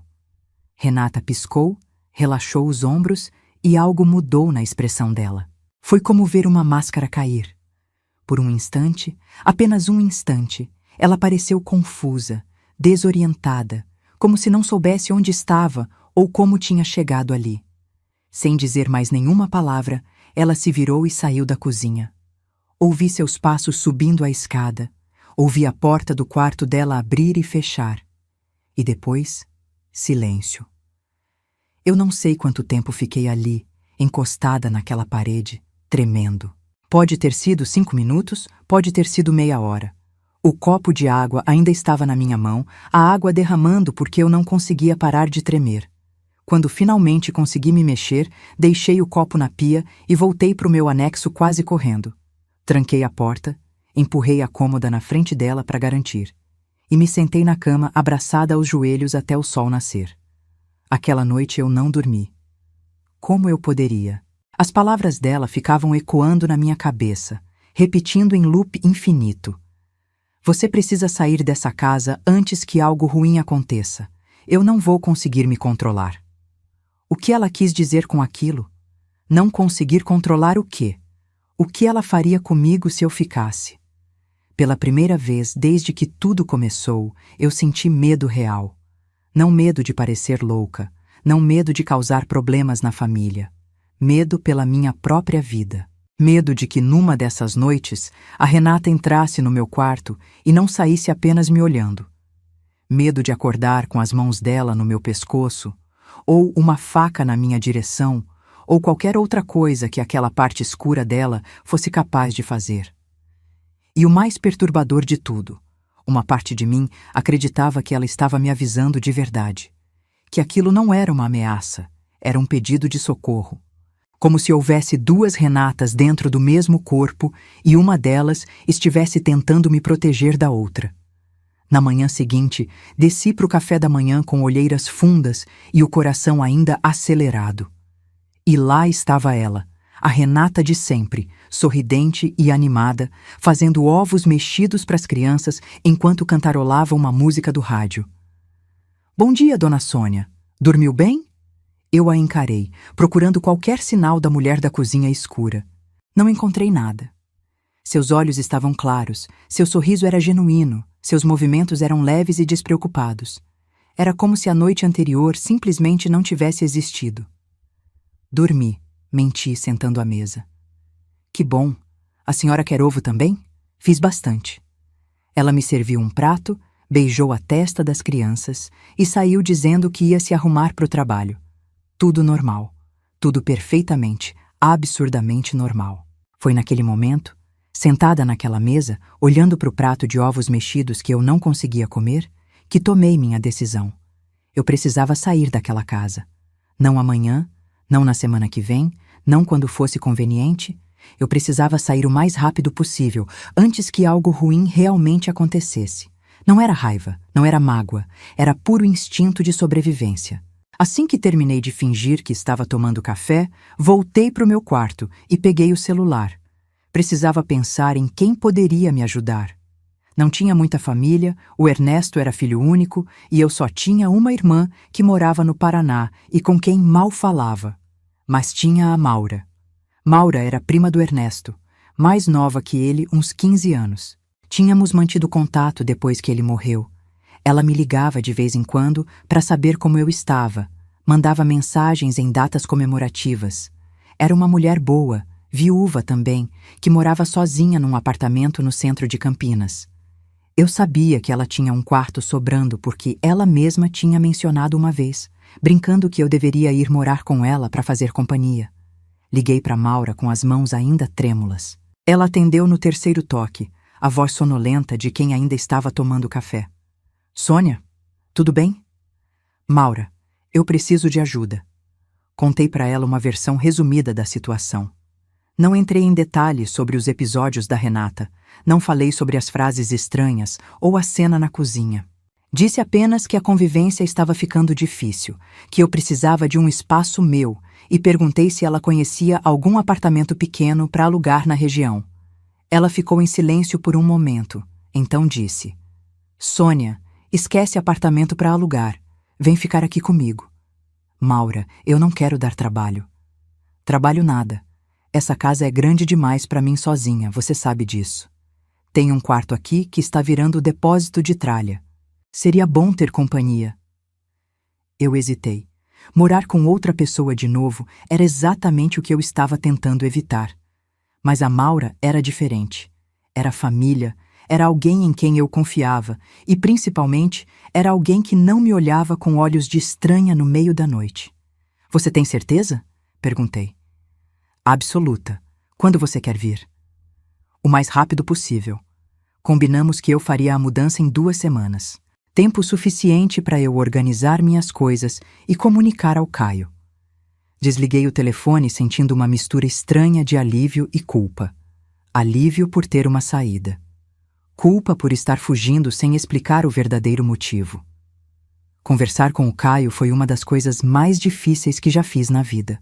Renata piscou, relaxou os ombros e algo mudou na expressão dela. Foi como ver uma máscara cair. Por um instante, apenas um instante, ela pareceu confusa, desorientada, como se não soubesse onde estava ou como tinha chegado ali. Sem dizer mais nenhuma palavra, ela se virou e saiu da cozinha. Ouvi seus passos subindo a escada. Ouvi a porta do quarto dela abrir e fechar. E depois, silêncio. Eu não sei quanto tempo fiquei ali, encostada naquela parede, tremendo. Pode ter sido 5 minutos, pode ter sido meia hora. O copo de água ainda estava na minha mão, a água derramando porque eu não conseguia parar de tremer. Quando finalmente consegui me mexer, deixei o copo na pia e voltei para o meu anexo quase correndo. Tranquei a porta, empurrei a cômoda na frente dela para garantir, e me sentei na cama abraçada aos joelhos até o sol nascer. Aquela noite eu não dormi. Como eu poderia? As palavras dela ficavam ecoando na minha cabeça, repetindo em loop infinito. Você precisa sair dessa casa antes que algo ruim aconteça. Eu não vou conseguir me controlar. O que ela quis dizer com aquilo? Não conseguir controlar o quê? O que ela faria comigo se eu ficasse? Pela primeira vez desde que tudo começou, eu senti medo real. Não medo de parecer louca, não medo de causar problemas na família. Medo pela minha própria vida. Medo de que numa dessas noites a Renata entrasse no meu quarto e não saísse apenas me olhando. Medo de acordar com as mãos dela no meu pescoço, ou uma faca na minha direção, ou qualquer outra coisa que aquela parte escura dela fosse capaz de fazer. E o mais perturbador de tudo, uma parte de mim acreditava que ela estava me avisando de verdade, que aquilo não era uma ameaça, era um pedido de socorro. Como se houvesse 2 Renatas dentro do mesmo corpo e uma delas estivesse tentando me proteger da outra. Na manhã seguinte, desci para o café da manhã com olheiras fundas e o coração ainda acelerado. E lá estava ela, a Renata de sempre, sorridente e animada, fazendo ovos mexidos para as crianças enquanto cantarolava uma música do rádio. Bom dia, dona Sônia. Dormiu bem? Eu a encarei, procurando qualquer sinal da mulher da cozinha escura. Não encontrei nada. Seus olhos estavam claros, seu sorriso era genuíno, seus movimentos eram leves e despreocupados. Era como se a noite anterior simplesmente não tivesse existido. Dormi, menti sentando à mesa. Que bom. A senhora quer ovo também? Fiz bastante. Ela me serviu um prato, beijou a testa das crianças e saiu dizendo que ia se arrumar para o trabalho. Tudo normal. Tudo perfeitamente, absurdamente normal. Foi naquele momento, sentada naquela mesa, olhando para o prato de ovos mexidos que eu não conseguia comer, que tomei minha decisão. Eu precisava sair daquela casa. Não amanhã, não na semana que vem, não quando fosse conveniente. Eu precisava sair o mais rápido possível, antes que algo ruim realmente acontecesse. Não era raiva, não era mágoa, era puro instinto de sobrevivência. Assim que terminei de fingir que estava tomando café, voltei para o meu quarto e peguei o celular. Precisava pensar em quem poderia me ajudar. Não tinha muita família, o Ernesto era filho único e eu só tinha uma irmã que morava no Paraná e com quem mal falava. Mas tinha a Maura. Maura era prima do Ernesto, mais nova que ele, uns 15 anos. Tínhamos mantido contato depois que ele morreu. Ela me ligava de vez em quando para saber como eu estava, mandava mensagens em datas comemorativas. Era uma mulher boa, viúva também, que morava sozinha num apartamento no centro de Campinas. Eu sabia que ela tinha um quarto sobrando porque ela mesma tinha mencionado uma vez, brincando que eu deveria ir morar com ela para fazer companhia. Liguei para Maura com as mãos ainda trêmulas. Ela atendeu no terceiro toque, a voz sonolenta de quem ainda estava tomando café. Sônia, tudo bem? Maura, eu preciso de ajuda. Contei para ela uma versão resumida da situação. Não entrei em detalhes sobre os episódios da Renata, não falei sobre as frases estranhas ou a cena na cozinha. Disse apenas que a convivência estava ficando difícil, que eu precisava de um espaço meu e perguntei se ela conhecia algum apartamento pequeno para alugar na região. Ela ficou em silêncio por um momento, então disse: Sônia, esquece apartamento para alugar, vem ficar aqui comigo. Maura, eu não quero dar trabalho. Trabalho nada. Essa casa é grande demais para mim sozinha, você sabe disso. Tem um quarto aqui que está virando depósito de tralha. Seria bom ter companhia. Eu hesitei. Morar com outra pessoa de novo era exatamente o que eu estava tentando evitar. Mas a Maura era diferente. Era família, era alguém em quem eu confiava e, principalmente, era alguém que não me olhava com olhos de estranha no meio da noite. Você tem certeza? Perguntei. Absoluta. Quando você quer vir? O mais rápido possível. Combinamos que eu faria a mudança em 2 semanas. Tempo suficiente para eu organizar minhas coisas e comunicar ao Caio. Desliguei o telefone sentindo uma mistura estranha de alívio e culpa. Alívio por ter uma saída. Culpa por estar fugindo sem explicar o verdadeiro motivo. Conversar com o Caio foi uma das coisas mais difíceis que já fiz na vida.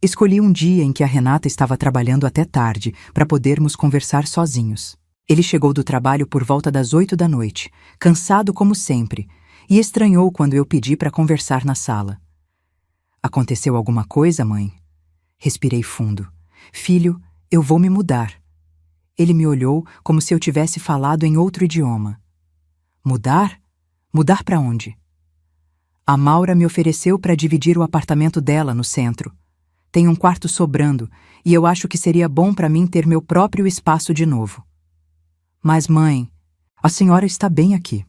Escolhi um dia em que a Renata estava trabalhando até tarde para podermos conversar sozinhos. Ele chegou do trabalho por volta das 8 da noite, cansado como sempre, e estranhou quando eu pedi para conversar na sala. Aconteceu alguma coisa, mãe? Respirei fundo. Filho, eu vou me mudar. Ele me olhou como se eu tivesse falado em outro idioma. Mudar? Mudar para onde? A Maura me ofereceu para dividir o apartamento dela no centro. Tem um quarto sobrando e eu acho que seria bom para mim ter meu próprio espaço de novo. Mas, mãe, a senhora está bem aqui.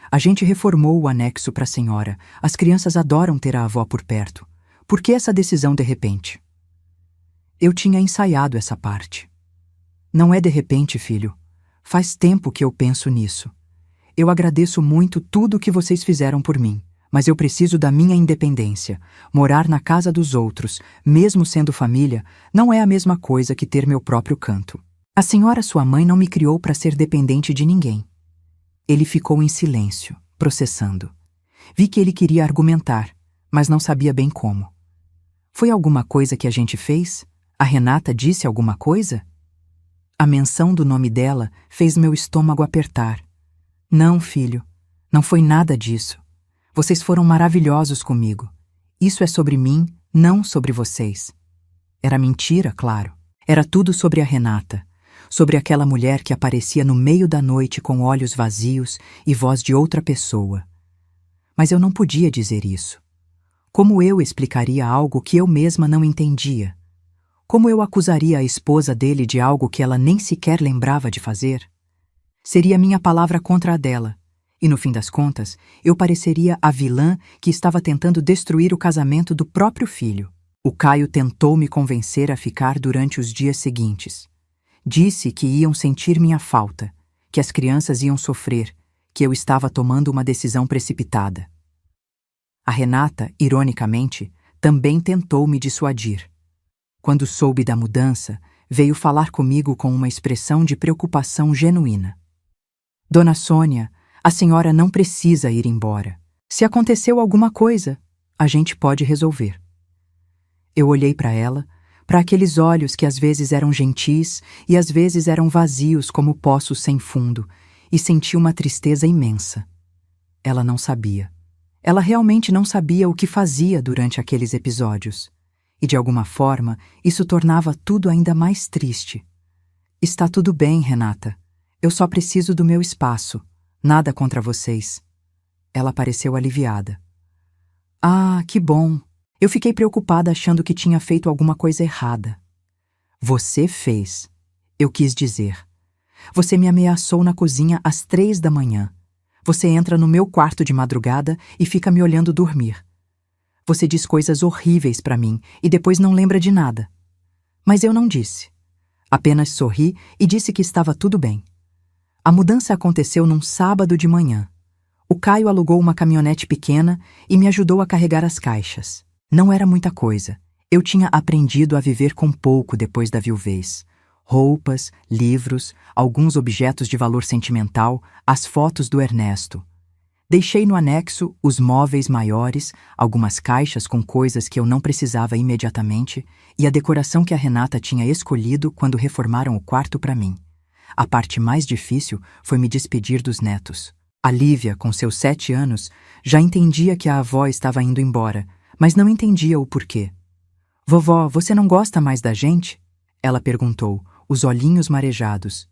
A gente reformou o anexo para a senhora. As crianças adoram ter a avó por perto. Por que essa decisão de repente? Eu tinha ensaiado essa parte. Não é de repente, filho. Faz tempo que eu penso nisso. Eu agradeço muito tudo o que vocês fizeram por mim. Mas eu preciso da minha independência. Morar na casa dos outros, mesmo sendo família, não é a mesma coisa que ter meu próprio canto. A senhora, sua mãe, não me criou para ser dependente de ninguém. Ele ficou em silêncio, processando. Vi que ele queria argumentar, mas não sabia bem como. Foi alguma coisa que a gente fez? A Renata disse alguma coisa? A menção do nome dela fez meu estômago apertar. Não, filho, não foi nada disso. Vocês foram maravilhosos comigo. Isso é sobre mim, não sobre vocês. Era mentira, claro. Era tudo sobre a Renata. Sobre aquela mulher que aparecia no meio da noite com olhos vazios e voz de outra pessoa. Mas eu não podia dizer isso. Como eu explicaria algo que eu mesma não entendia? Como eu acusaria a esposa dele de algo que ela nem sequer lembrava de fazer? Seria minha palavra contra a dela. E no fim das contas, eu pareceria a vilã que estava tentando destruir o casamento do próprio filho. O Caio tentou me convencer a ficar durante os dias seguintes. Disse que iam sentir minha falta, que as crianças iam sofrer, que eu estava tomando uma decisão precipitada. A Renata, ironicamente, também tentou me dissuadir. Quando soube da mudança, veio falar comigo com uma expressão de preocupação genuína. Dona Sônia, a senhora não precisa ir embora. Se aconteceu alguma coisa, a gente pode resolver. Eu olhei para ela, para aqueles olhos que às vezes eram gentis e às vezes eram vazios como poços sem fundo, e senti uma tristeza imensa. Ela não sabia. Ela realmente não sabia o que fazia durante aqueles episódios. E de alguma forma, isso tornava tudo ainda mais triste. Está tudo bem, Renata. Eu só preciso do meu espaço. Nada contra vocês. Ela pareceu aliviada. Ah, que bom. Eu fiquei preocupada achando que tinha feito alguma coisa errada. Você fez. Eu quis dizer. Você me ameaçou na cozinha às 3 da manhã. Você entra no meu quarto de madrugada e fica me olhando dormir. Você diz coisas horríveis para mim e depois não lembra de nada. Mas eu não disse. Apenas sorri e disse que estava tudo bem. A mudança aconteceu num sábado de manhã. O Caio alugou uma caminhonete pequena e me ajudou a carregar as caixas. Não era muita coisa. Eu tinha aprendido a viver com pouco depois da viuvez. Roupas, livros, alguns objetos de valor sentimental, as fotos do Ernesto. Deixei no anexo os móveis maiores, algumas caixas com coisas que eu não precisava imediatamente e a decoração que a Renata tinha escolhido quando reformaram o quarto para mim. A parte mais difícil foi me despedir dos netos. A Lívia, com seus 7 anos, já entendia que a avó estava indo embora, mas não entendia o porquê. "Vovó, você não gosta mais da gente?" Ela perguntou, os olhinhos marejados.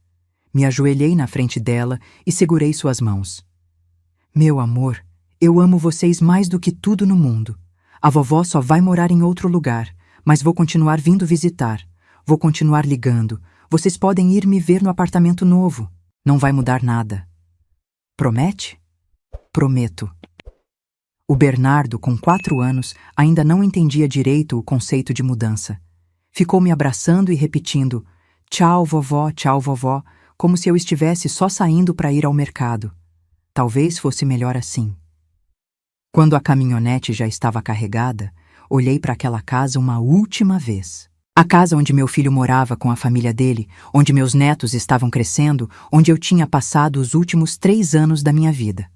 Me ajoelhei na frente dela e segurei suas mãos. "Meu amor, eu amo vocês mais do que tudo no mundo. A vovó só vai morar em outro lugar, mas vou continuar vindo visitar. Vou continuar ligando. Vocês podem ir me ver no apartamento novo. Não vai mudar nada." "Promete?" "Prometo." O Bernardo, com 4 anos, ainda não entendia direito o conceito de mudança. Ficou me abraçando e repetindo, tchau, vovó, como se eu estivesse só saindo para ir ao mercado. Talvez fosse melhor assim. Quando a caminhonete já estava carregada, olhei para aquela casa uma última vez. A casa onde meu filho morava com a família dele, onde meus netos estavam crescendo, onde eu tinha passado os últimos 3 anos da minha vida.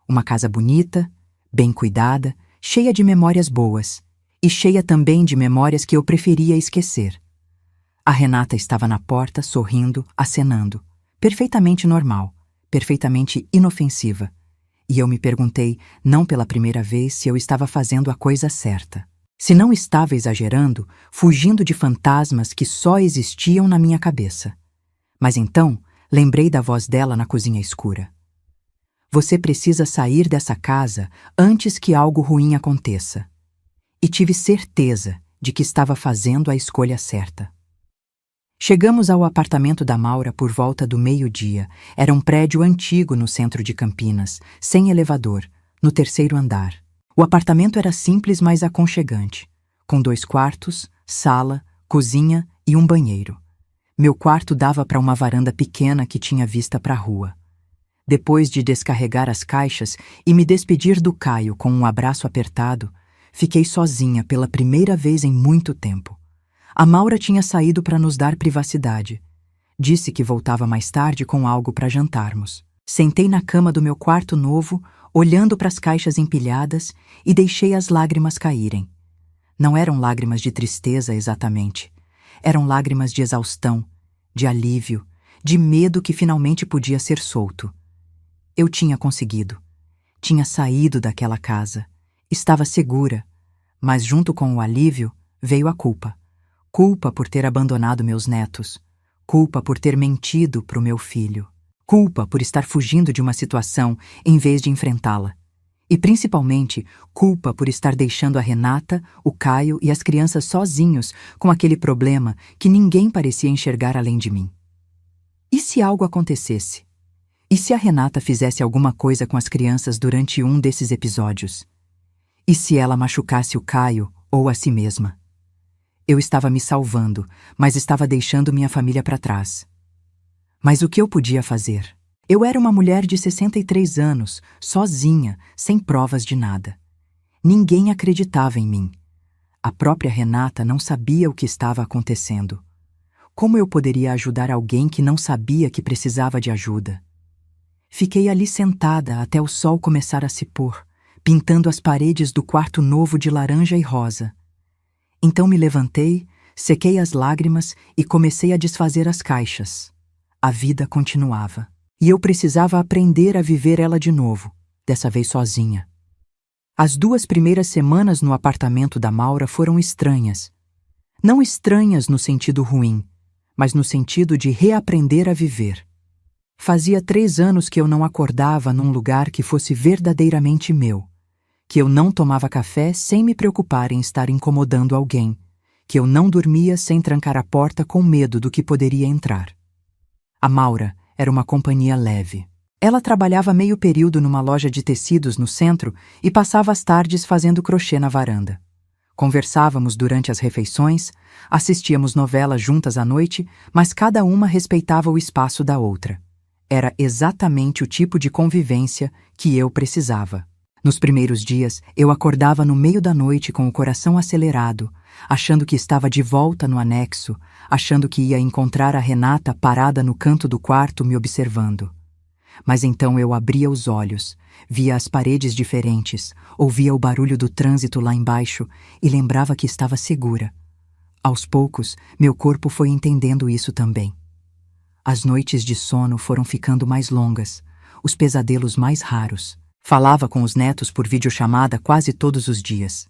Uma casa bonita, bem cuidada, cheia de memórias boas, e cheia também de memórias que eu preferia esquecer. A Renata estava na porta, sorrindo, acenando, perfeitamente normal, perfeitamente inofensiva. E eu me perguntei, não pela primeira vez, se eu estava fazendo a coisa certa. Se não estava exagerando, fugindo de fantasmas que só existiam na minha cabeça. Mas então, lembrei da voz dela na cozinha escura. "Você precisa sair dessa casa antes que algo ruim aconteça." E tive certeza de que estava fazendo a escolha certa. Chegamos ao apartamento da Maura por volta do meio-dia. Era um prédio antigo no centro de Campinas, sem elevador, no 3º andar. O apartamento era simples, mas aconchegante, com 2 quartos, sala, cozinha e um banheiro. Meu quarto dava para uma varanda pequena que tinha vista para a rua. Depois de descarregar as caixas e me despedir do Caio com um abraço apertado, fiquei sozinha pela primeira vez em muito tempo. A Maura tinha saído para nos dar privacidade. Disse que voltava mais tarde com algo para jantarmos. Sentei na cama do meu quarto novo, olhando para as caixas empilhadas e deixei as lágrimas caírem. Não eram lágrimas de tristeza exatamente. Eram lágrimas de exaustão, de alívio, de medo que finalmente podia ser solto. Eu tinha conseguido. Tinha saído daquela casa. Estava segura. Mas junto com o alívio veio a culpa. Culpa por ter abandonado meus netos. Culpa por ter mentido para o meu filho. Culpa por estar fugindo de uma situação em vez de enfrentá-la. E principalmente, culpa por estar deixando a Renata, o Caio e as crianças sozinhos com aquele problema que ninguém parecia enxergar além de mim. E se algo acontecesse? E se a Renata fizesse alguma coisa com as crianças durante um desses episódios? E se ela machucasse o Caio ou a si mesma? Eu estava me salvando, mas estava deixando minha família para trás. Mas o que eu podia fazer? Eu era uma mulher de 63 anos, sozinha, sem provas de nada. Ninguém acreditava em mim. A própria Renata não sabia o que estava acontecendo. Como eu poderia ajudar alguém que não sabia que precisava de ajuda? Fiquei ali sentada até o sol começar a se pôr, pintando as paredes do quarto novo de laranja e rosa. Então me levantei, sequei as lágrimas e comecei a desfazer as caixas. A vida continuava. E eu precisava aprender a viver ela de novo, dessa vez sozinha. As 2 primeiras semanas no apartamento da Maura foram estranhas. Não estranhas no sentido ruim, mas no sentido de reaprender a viver. Fazia 3 anos que eu não acordava num lugar que fosse verdadeiramente meu, que eu não tomava café sem me preocupar em estar incomodando alguém, que eu não dormia sem trancar a porta com medo do que poderia entrar. A Maura era uma companhia leve. Ela trabalhava meio período numa loja de tecidos no centro e passava as tardes fazendo crochê na varanda. Conversávamos durante as refeições, assistíamos novelas juntas à noite, mas cada uma respeitava o espaço da outra. Era exatamente o tipo de convivência que eu precisava. Nos primeiros dias, eu acordava no meio da noite com o coração acelerado, achando que estava de volta no anexo, achando que ia encontrar a Renata parada no canto do quarto me observando. Mas então eu abria os olhos, via as paredes diferentes, ouvia o barulho do trânsito lá embaixo e lembrava que estava segura. Aos poucos, meu corpo foi entendendo isso também. As noites de sono foram ficando mais longas, os pesadelos mais raros. Falava com os netos por videochamada quase todos os dias.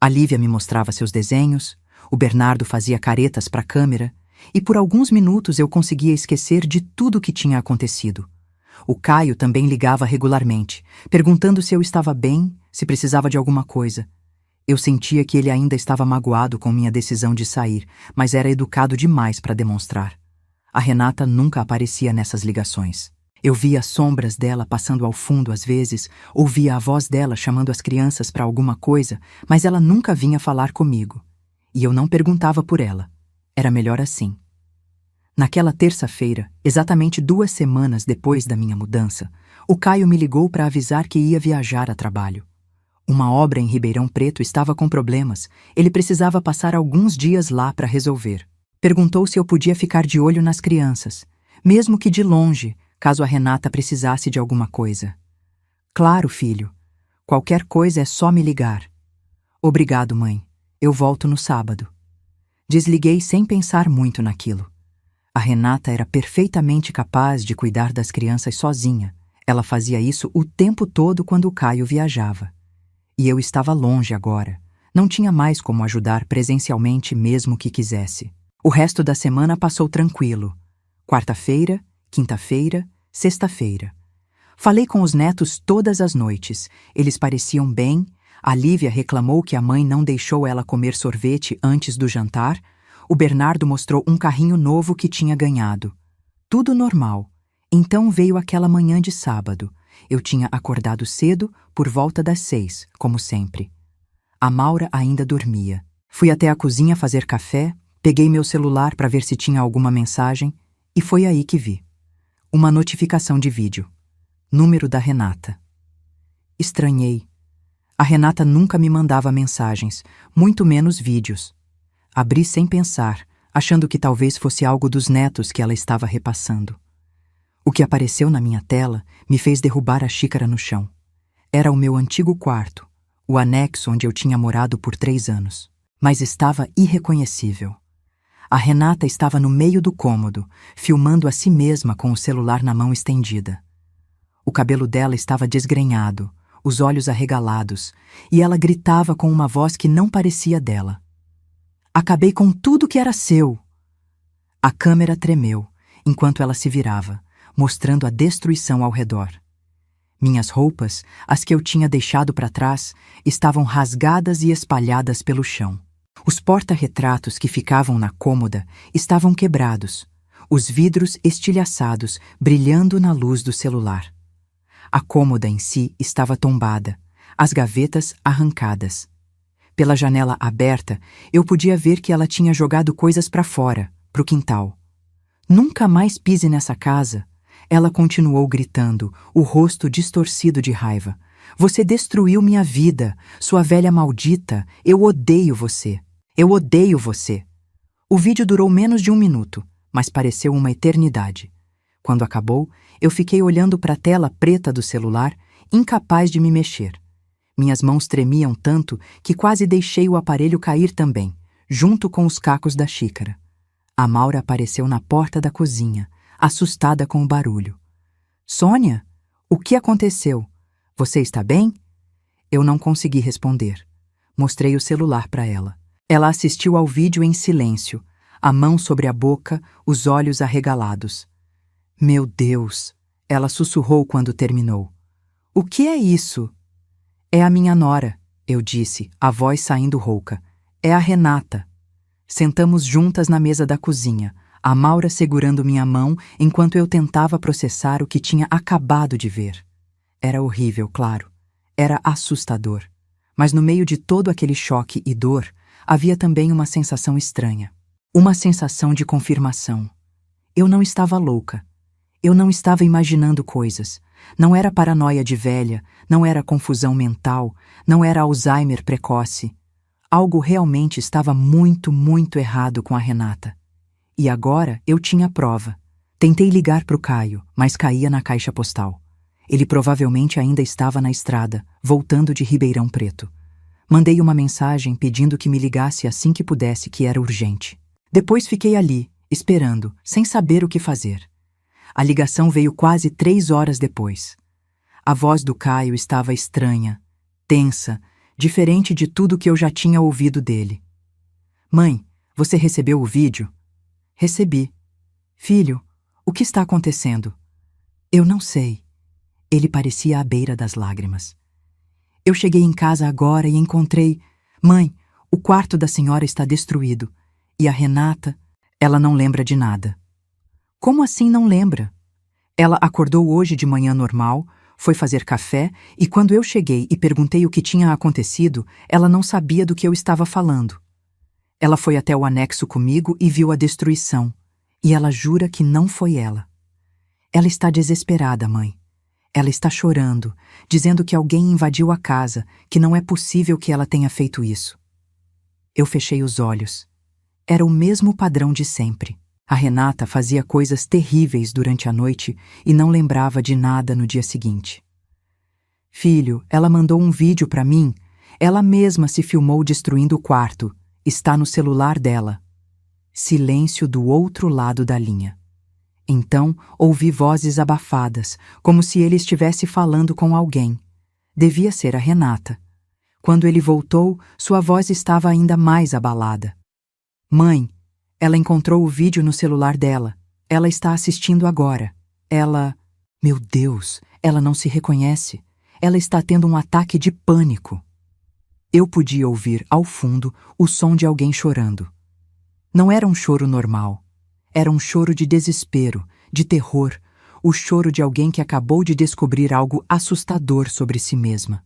A Lívia me mostrava seus desenhos, o Bernardo fazia caretas para a câmera, e por alguns minutos eu conseguia esquecer de tudo o que tinha acontecido. O Caio também ligava regularmente, perguntando se eu estava bem, se precisava de alguma coisa. Eu sentia que ele ainda estava magoado com minha decisão de sair, mas era educado demais para demonstrar. A Renata nunca aparecia nessas ligações. Eu via as sombras dela passando ao fundo às vezes, ouvia a voz dela chamando as crianças para alguma coisa, mas ela nunca vinha falar comigo. E eu não perguntava por ela. Era melhor assim. Naquela terça-feira, exatamente 2 semanas depois da minha mudança, o Caio me ligou para avisar que ia viajar a trabalho. Uma obra em Ribeirão Preto estava com problemas, ele precisava passar alguns dias lá para resolver. Perguntou se eu podia ficar de olho nas crianças, mesmo que de longe, caso a Renata precisasse de alguma coisa. Claro, filho. Qualquer coisa é só me ligar. Obrigado, mãe. Eu volto no sábado. Desliguei sem pensar muito naquilo. A Renata era perfeitamente capaz de cuidar das crianças sozinha. Ela fazia isso o tempo todo quando o Caio viajava. E eu estava longe agora. Não tinha mais como ajudar presencialmente mesmo que quisesse. O resto da semana passou tranquilo. Quarta-feira, quinta-feira, sexta-feira. Falei com os netos todas as noites. Eles pareciam bem. A Lívia reclamou que a mãe não deixou ela comer sorvete antes do jantar. O Bernardo mostrou um carrinho novo que tinha ganhado. Tudo normal. Então veio aquela manhã de sábado. Eu tinha acordado cedo, por volta das 6, como sempre. A Maura ainda dormia. Fui até a cozinha fazer café, peguei meu celular para ver se tinha alguma mensagem, e foi aí que vi. Uma notificação de vídeo. Número da Renata. Estranhei. A Renata nunca me mandava mensagens, muito menos vídeos. Abri sem pensar, achando que talvez fosse algo dos netos que ela estava repassando. O que apareceu na minha tela me fez derrubar a xícara no chão. Era o meu antigo quarto, o anexo onde eu tinha morado por 3 anos. Mas estava irreconhecível. A Renata estava no meio do cômodo, filmando a si mesma com o celular na mão estendida. O cabelo dela estava desgrenhado, os olhos arregalados, e ela gritava com uma voz que não parecia dela. Acabei com tudo que era seu. A câmera tremeu, enquanto ela se virava, mostrando a destruição ao redor. Minhas roupas, as que eu tinha deixado para trás, estavam rasgadas e espalhadas pelo chão. Os porta-retratos que ficavam na cômoda estavam quebrados, os vidros estilhaçados, brilhando na luz do celular. A cômoda em si estava tombada, as gavetas arrancadas. Pela janela aberta, eu podia ver que ela tinha jogado coisas para fora, pro quintal. Nunca mais pise nessa casa, ela continuou gritando, o rosto distorcido de raiva. Você destruiu minha vida, sua velha maldita, eu odeio você. Eu odeio você. O vídeo durou menos de 1 minuto, mas pareceu uma eternidade. Quando acabou, eu fiquei olhando para a tela preta do celular, incapaz de me mexer. Minhas mãos tremiam tanto que quase deixei o aparelho cair também, junto com os cacos da xícara. A Maura apareceu na porta da cozinha, assustada com o barulho. Sônia, o que aconteceu? Você está bem? Eu não consegui responder. Mostrei o celular para ela. Ela assistiu ao vídeo em silêncio, a mão sobre a boca, os olhos arregalados. Meu Deus! Ela sussurrou quando terminou. O que é isso? É a minha nora, eu disse, a voz saindo rouca. É a Renata. Sentamos juntas na mesa da cozinha, a Maura segurando minha mão enquanto eu tentava processar o que tinha acabado de ver. Era horrível, claro. Era assustador. Mas no meio de todo aquele choque e dor, havia também uma sensação estranha. Uma sensação de confirmação. Eu não estava louca. Eu não estava imaginando coisas. Não era paranoia de velha, não era confusão mental, não era Alzheimer precoce. Algo realmente estava muito, muito errado com a Renata. E agora eu tinha prova. Tentei ligar para o Caio, mas caía na caixa postal. Ele provavelmente ainda estava na estrada, voltando de Ribeirão Preto. Mandei uma mensagem pedindo que me ligasse assim que pudesse, que era urgente. Depois fiquei ali, esperando, sem saber o que fazer. A ligação veio quase 3 horas depois. A voz do Caio estava estranha, tensa, diferente de tudo que eu já tinha ouvido dele. Mãe, você recebeu o vídeo? Recebi. Filho, o que está acontecendo? Eu não sei. Ele parecia à beira das lágrimas. Eu cheguei em casa agora e encontrei... Mãe, o quarto da senhora está destruído. E a Renata, ela não lembra de nada. Como assim não lembra? Ela acordou hoje de manhã normal, foi fazer café e quando eu cheguei e perguntei o que tinha acontecido, ela não sabia do que eu estava falando. Ela foi até o anexo comigo e viu a destruição. E ela jura que não foi ela. Ela está desesperada, mãe. Ela está chorando, dizendo que alguém invadiu a casa, que não é possível que ela tenha feito isso. Eu fechei os olhos. Era o mesmo padrão de sempre. A Renata fazia coisas terríveis durante a noite e não lembrava de nada no dia seguinte. Filho, ela mandou um vídeo para mim. Ela mesma se filmou destruindo o quarto. Está no celular dela. Silêncio do outro lado da linha. Então, ouvi vozes abafadas, como se ele estivesse falando com alguém. Devia ser a Renata. Quando ele voltou, sua voz estava ainda mais abalada. Mãe, ela encontrou o vídeo no celular dela. Ela está assistindo agora. Ela... Meu Deus, ela não se reconhece. Ela está tendo um ataque de pânico. Eu podia ouvir, ao fundo, o som de alguém chorando. Não era um choro normal. Era um choro de desespero, de terror, o choro de alguém que acabou de descobrir algo assustador sobre si mesma.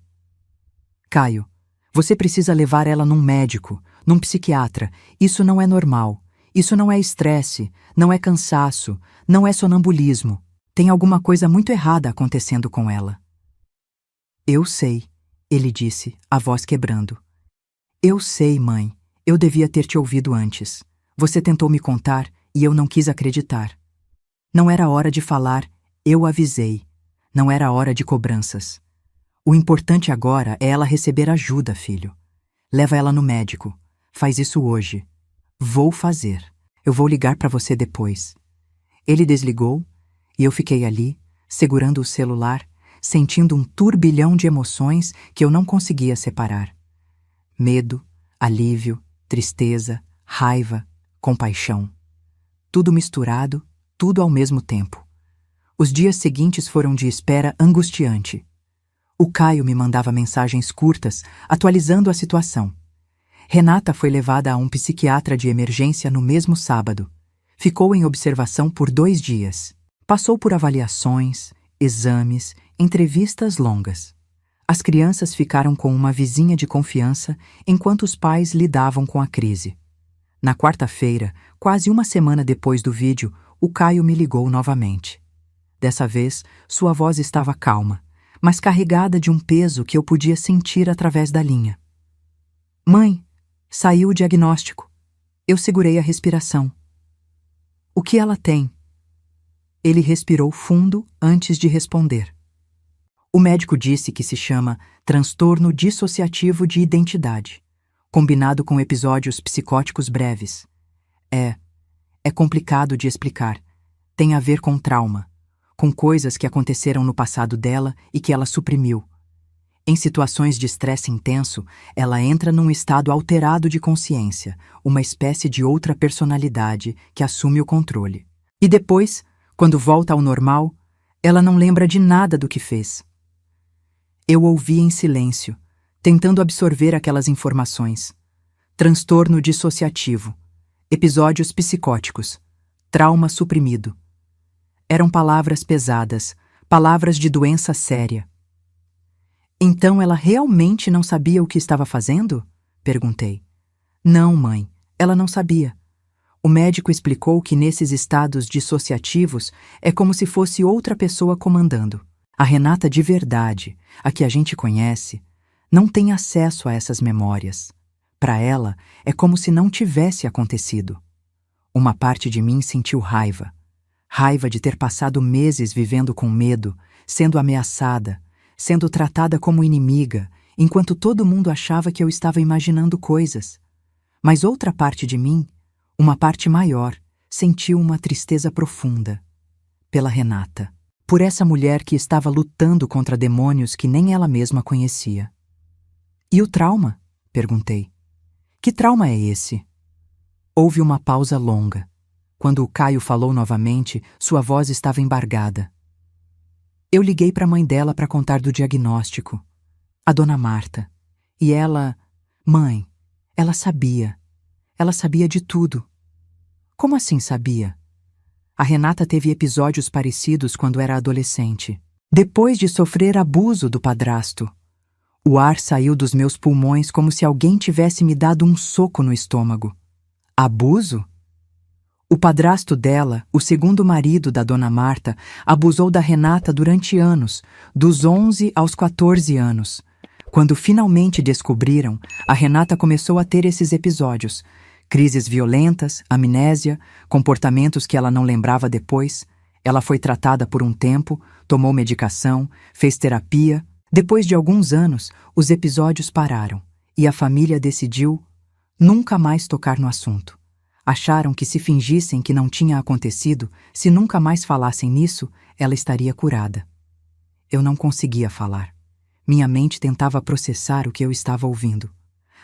Caio, você precisa levar ela num médico, num psiquiatra. Isso não é normal. Isso não é estresse, não é cansaço, não é sonambulismo. Tem alguma coisa muito errada acontecendo com ela. Eu sei, ele disse, a voz quebrando. Eu sei, mãe. Eu devia ter te ouvido antes. Você tentou me contar e eu não quis acreditar. Não era hora de falar, eu avisei. Não era hora de cobranças. O importante agora é ela receber ajuda, filho. Leva ela no médico. Faz isso hoje. Vou fazer. Eu vou ligar para você depois. Ele desligou e eu fiquei ali, segurando o celular, sentindo um turbilhão de emoções que eu não conseguia separar. Medo, alívio, tristeza, raiva, compaixão. Tudo misturado, tudo ao mesmo tempo. Os dias seguintes foram de espera angustiante. O Caio me mandava mensagens curtas, atualizando a situação. Renata foi levada a um psiquiatra de emergência no mesmo sábado. Ficou em observação por 2 dias. Passou por avaliações, exames, entrevistas longas. As crianças ficaram com uma vizinha de confiança enquanto os pais lidavam com a crise. Na quarta-feira, quase uma semana depois do vídeo, o Caio me ligou novamente. Dessa vez, sua voz estava calma, mas carregada de um peso que eu podia sentir através da linha. Mãe, saiu o diagnóstico. Eu segurei a respiração. O que ela tem? Ele respirou fundo antes de responder. O médico disse que se chama transtorno dissociativo de identidade, combinado com episódios psicóticos breves. É complicado de explicar. Tem a ver com trauma, com coisas que aconteceram no passado dela e que ela suprimiu. Em situações de estresse intenso, ela entra num estado alterado de consciência, uma espécie de outra personalidade que assume o controle. E depois, quando volta ao normal, ela não lembra de nada do que fez. Eu ouvi em silêncio, tentando absorver aquelas informações. Transtorno dissociativo, episódios psicóticos, trauma suprimido. Eram palavras pesadas, palavras de doença séria. Então ela realmente não sabia o que estava fazendo? Perguntei. Não, mãe, ela não sabia. O O médico explicou que nesses estados dissociativos é como se fosse outra pessoa comandando. A Renata de verdade, a que a gente conhece, não tem acesso a essas memórias. Para ela, é como se não tivesse acontecido. Uma parte de mim sentiu raiva. Raiva de ter passado meses vivendo com medo, sendo ameaçada, sendo tratada como inimiga, enquanto todo mundo achava que eu estava imaginando coisas. Mas outra parte de mim, uma parte maior, sentiu uma tristeza profunda. Pela Renata. Por essa mulher que estava lutando contra demônios que nem ela mesma conhecia. E o trauma? Perguntei. Que trauma é esse? Houve uma pausa longa. Quando o Caio falou novamente, sua voz estava embargada. Eu liguei para a mãe dela para contar do diagnóstico. A dona Marta. E ela... Mãe, ela sabia. Ela sabia de tudo. Como assim sabia? A Renata teve episódios parecidos quando era adolescente. Depois de sofrer abuso do padrasto. O ar saiu dos meus pulmões como se alguém tivesse me dado um soco no estômago. Abuso? O padrasto dela, o segundo marido da dona Marta, abusou da Renata durante anos, dos 11 aos 14 anos. Quando finalmente descobriram, a Renata começou a ter esses episódios. Crises violentas, amnésia, comportamentos que ela não lembrava depois. Ela foi tratada por um tempo, tomou medicação, fez terapia. Depois de alguns anos, os episódios pararam e a família decidiu nunca mais tocar no assunto. Acharam que se fingissem que não tinha acontecido, se nunca mais falassem nisso, ela estaria curada. Eu não conseguia falar. Minha mente tentava processar o que eu estava ouvindo.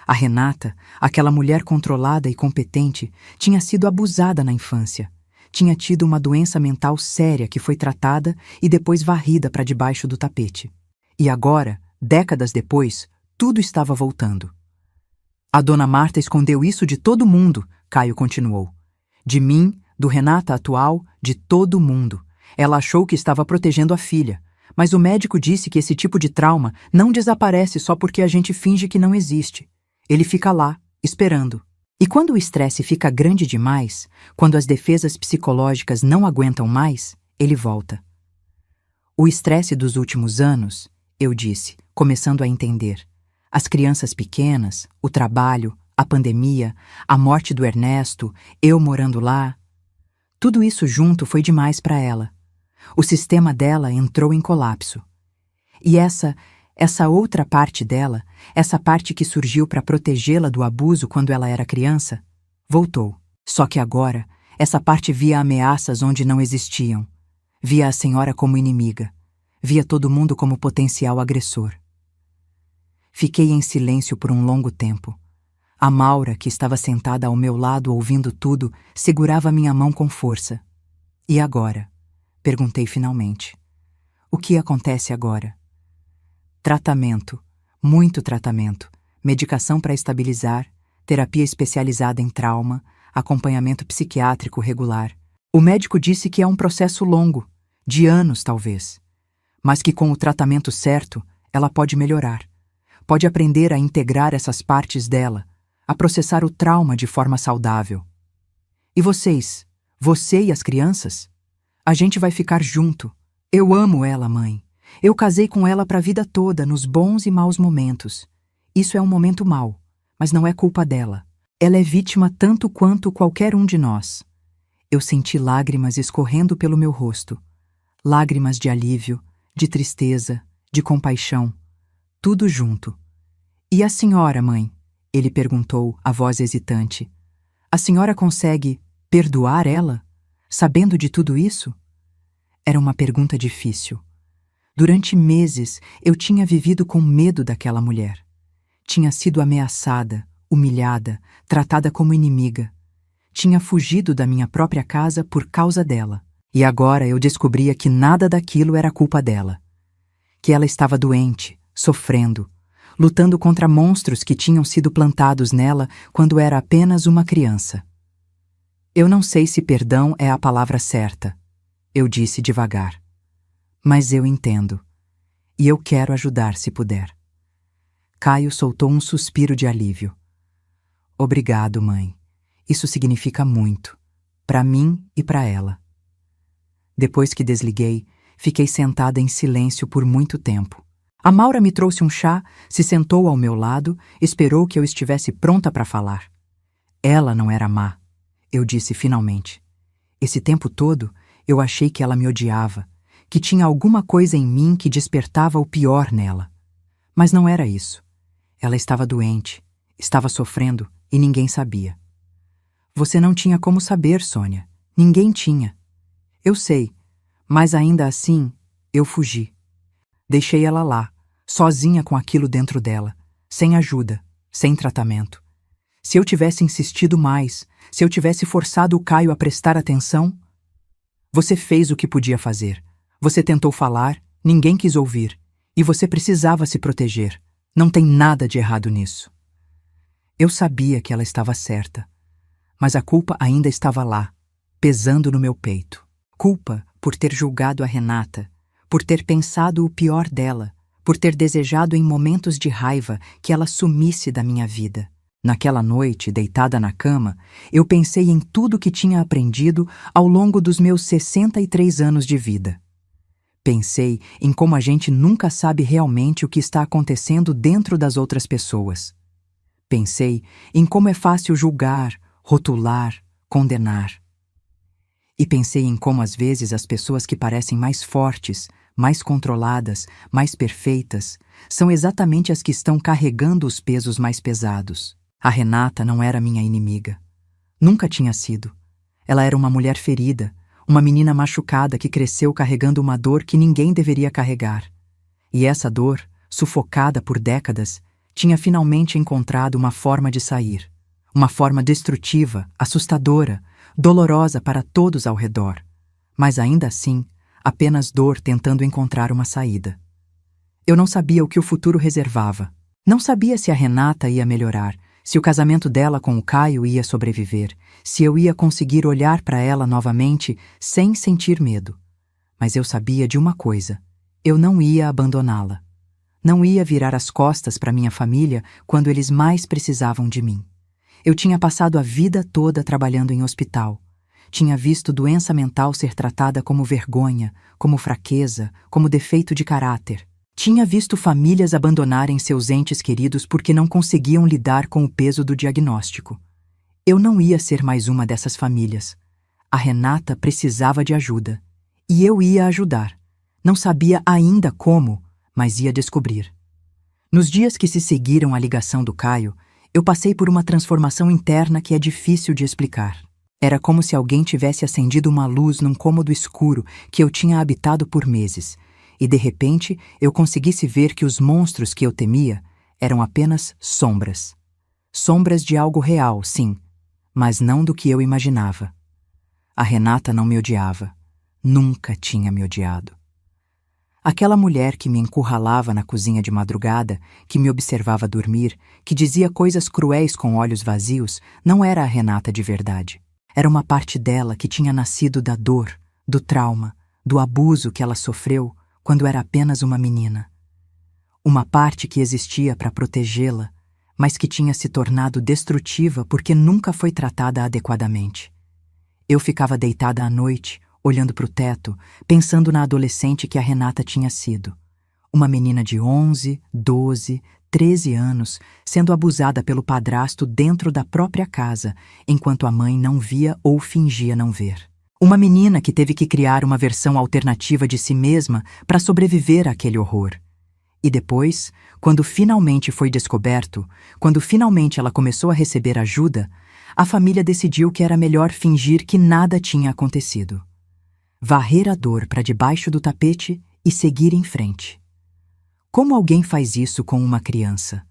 A Renata, aquela mulher controlada e competente, tinha sido abusada na infância. Tinha tido uma doença mental séria que foi tratada e depois varrida para debaixo do tapete. E agora, décadas depois, tudo estava voltando. A dona Marta escondeu isso de todo mundo, Caio continuou. De mim, do Renata atual, de todo mundo. Ela achou que estava protegendo a filha, mas o médico disse que esse tipo de trauma não desaparece só porque a gente finge que não existe. Ele fica lá, esperando. E quando o estresse fica grande demais, quando as defesas psicológicas não aguentam mais, ele volta. O estresse dos últimos anos, eu disse, começando a entender. As crianças pequenas, o trabalho, a pandemia, a morte do Ernesto, eu morando lá. Tudo isso junto foi demais para ela. O sistema dela entrou em colapso. E essa outra parte dela, essa parte que surgiu para protegê-la do abuso quando ela era criança, voltou. Só que agora, essa parte via ameaças onde não existiam. Via a senhora como inimiga. Via todo mundo como potencial agressor. Fiquei em silêncio por um longo tempo. A Maura, que estava sentada ao meu lado ouvindo tudo, segurava minha mão com força. E agora? Perguntei finalmente. O que acontece agora? Tratamento, muito tratamento, medicação para estabilizar, terapia especializada em trauma, acompanhamento psiquiátrico regular. O médico disse que é um processo longo, de anos talvez, mas que com o tratamento certo, ela pode melhorar. Pode aprender a integrar essas partes dela, a processar o trauma de forma saudável. E vocês? Você e as crianças? A gente vai ficar junto. Eu amo ela, mãe. Eu casei com ela para a vida toda, nos bons e maus momentos. Isso é um momento mau, mas não é culpa dela. Ela é vítima tanto quanto qualquer um de nós. Eu senti lágrimas escorrendo pelo meu rosto. Lágrimas de alívio, de tristeza, de compaixão. Tudo junto. E a senhora, mãe? Ele perguntou, a voz hesitante. A senhora consegue perdoar ela, sabendo de tudo isso? Era uma pergunta difícil. Durante meses, eu tinha vivido com medo daquela mulher. Tinha sido ameaçada, humilhada, tratada como inimiga. Tinha fugido da minha própria casa por causa dela. E agora eu descobria que nada daquilo era culpa dela. Que ela estava doente, sofrendo, lutando contra monstros que tinham sido plantados nela quando era apenas uma criança. Eu não sei se perdão é a palavra certa, eu disse devagar. Mas eu entendo. E eu quero ajudar se puder. Caio soltou um suspiro de alívio. Obrigado, mãe. Isso significa muito, para mim e para ela. Depois que desliguei, fiquei sentada em silêncio por muito tempo. A Maura me trouxe um chá, se sentou ao meu lado, esperou que eu estivesse pronta para falar. Ela não era má, eu disse finalmente. Esse tempo todo, eu achei que ela me odiava, que tinha alguma coisa em mim que despertava o pior nela. Mas não era isso. Ela estava doente, estava sofrendo e ninguém sabia. Você não tinha como saber, Sônia. Ninguém tinha. Eu sei, mas ainda assim, eu fugi. Deixei ela lá, sozinha com aquilo dentro dela, sem ajuda, sem tratamento. Se eu tivesse insistido mais, se eu tivesse forçado o Caio a prestar atenção... Você fez o que podia fazer. Você tentou falar, ninguém quis ouvir. E você precisava se proteger. Não tem nada de errado nisso. Eu sabia que ela estava certa. Mas a culpa ainda estava lá, pesando no meu peito. Culpa por ter julgado a Renata, por ter pensado o pior dela, por ter desejado em momentos de raiva que ela sumisse da minha vida. Naquela noite, deitada na cama, eu pensei em tudo que tinha aprendido ao longo dos meus 63 anos de vida. Pensei em como a gente nunca sabe realmente o que está acontecendo dentro das outras pessoas. Pensei em como é fácil julgar, rotular, condenar. E pensei em como às vezes as pessoas que parecem mais fortes, mais controladas, mais perfeitas, são exatamente as que estão carregando os pesos mais pesados. A Renata não era minha inimiga. Nunca tinha sido. Ela era uma mulher ferida, uma menina machucada que cresceu carregando uma dor que ninguém deveria carregar. E essa dor, sufocada por décadas, tinha finalmente encontrado uma forma de sair. Uma forma destrutiva, assustadora, dolorosa para todos ao redor. Mas ainda assim, apenas dor tentando encontrar uma saída. Eu não sabia o que o futuro reservava. Não sabia se a Renata ia melhorar, se o casamento dela com o Caio ia sobreviver, se eu ia conseguir olhar para ela novamente sem sentir medo. Mas eu sabia de uma coisa: eu não ia abandoná-la. Não ia virar as costas para minha família quando eles mais precisavam de mim. Eu tinha passado a vida toda trabalhando em hospital. Tinha visto doença mental ser tratada como vergonha, como fraqueza, como defeito de caráter. Tinha visto famílias abandonarem seus entes queridos porque não conseguiam lidar com o peso do diagnóstico. Eu não ia ser mais uma dessas famílias. A Renata precisava de ajuda. E eu ia ajudar. Não sabia ainda como, mas ia descobrir. Nos dias que se seguiram à ligação do Caio, eu passei por uma transformação interna que é difícil de explicar. Era como se alguém tivesse acendido uma luz num cômodo escuro que eu tinha habitado por meses, e de repente eu conseguisse ver que os monstros que eu temia eram apenas sombras. Sombras de algo real, sim, mas não do que eu imaginava. A Renata não me odiava. Nunca tinha me odiado. Aquela mulher que me encurralava na cozinha de madrugada, que me observava dormir, que dizia coisas cruéis com olhos vazios, não era a Renata de verdade. Era uma parte dela que tinha nascido da dor, do trauma, do abuso que ela sofreu quando era apenas uma menina. Uma parte que existia para protegê-la, mas que tinha se tornado destrutiva porque nunca foi tratada adequadamente. Eu ficava deitada à noite, olhando para o teto, pensando na adolescente que a Renata tinha sido. Uma menina de 11, 12, 13 anos, sendo abusada pelo padrasto dentro da própria casa, enquanto a mãe não via ou fingia não ver. Uma menina que teve que criar uma versão alternativa de si mesma para sobreviver àquele horror. E depois, quando finalmente foi descoberto, quando finalmente ela começou a receber ajuda, a família decidiu que era melhor fingir que nada tinha acontecido. Varrer a dor para debaixo do tapete e seguir em frente. Como alguém faz isso com uma criança?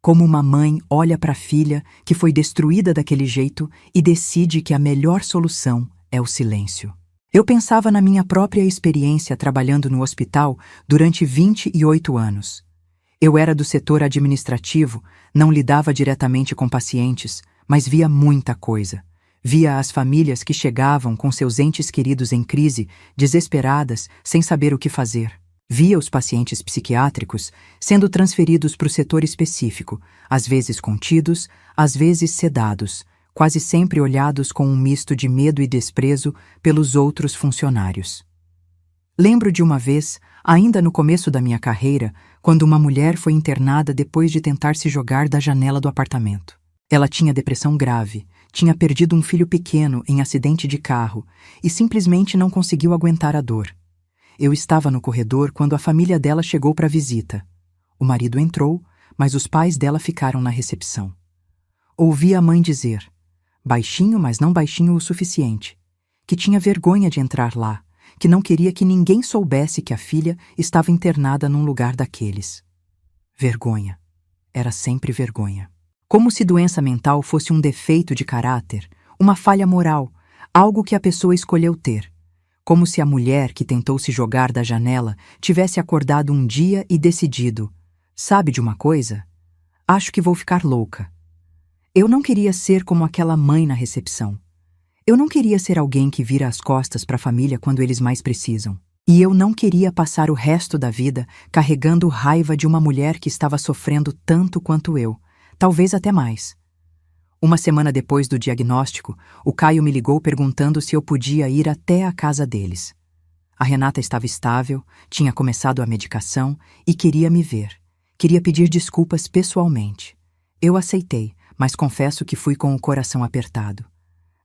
Como uma mãe olha para a filha que foi destruída daquele jeito e decide que a melhor solução é o silêncio. Eu pensava na minha própria experiência trabalhando no hospital durante 28 anos. Eu era do setor administrativo, não lidava diretamente com pacientes, mas via muita coisa. Via as famílias que chegavam com seus entes queridos em crise, desesperadas, sem saber o que fazer. Via os pacientes psiquiátricos sendo transferidos para o setor específico, às vezes contidos, às vezes sedados, quase sempre olhados com um misto de medo e desprezo pelos outros funcionários. Lembro de uma vez, ainda no começo da minha carreira, quando uma mulher foi internada depois de tentar se jogar da janela do apartamento. Ela tinha depressão grave, tinha perdido um filho pequeno em acidente de carro e simplesmente não conseguiu aguentar a dor. Eu estava no corredor quando a família dela chegou para a visita. O marido entrou, mas os pais dela ficaram na recepção. Ouvi a mãe dizer, baixinho, mas não baixinho o suficiente, que tinha vergonha de entrar lá, que não queria que ninguém soubesse que a filha estava internada num lugar daqueles. Vergonha. Era sempre vergonha. Como se doença mental fosse um defeito de caráter, uma falha moral, algo que a pessoa escolheu ter. Como se a mulher que tentou se jogar da janela tivesse acordado um dia e decidido, sabe de uma coisa? Acho que vou ficar louca. Eu não queria ser como aquela mãe na recepção. Eu não queria ser alguém que vira as costas para a família quando eles mais precisam. E eu não queria passar o resto da vida carregando raiva de uma mulher que estava sofrendo tanto quanto eu, talvez até mais. Uma semana depois do diagnóstico, o Caio me ligou perguntando se eu podia ir até a casa deles. A Renata estava estável, tinha começado a medicação e queria me ver. Queria pedir desculpas pessoalmente. Eu aceitei, mas confesso que fui com o coração apertado.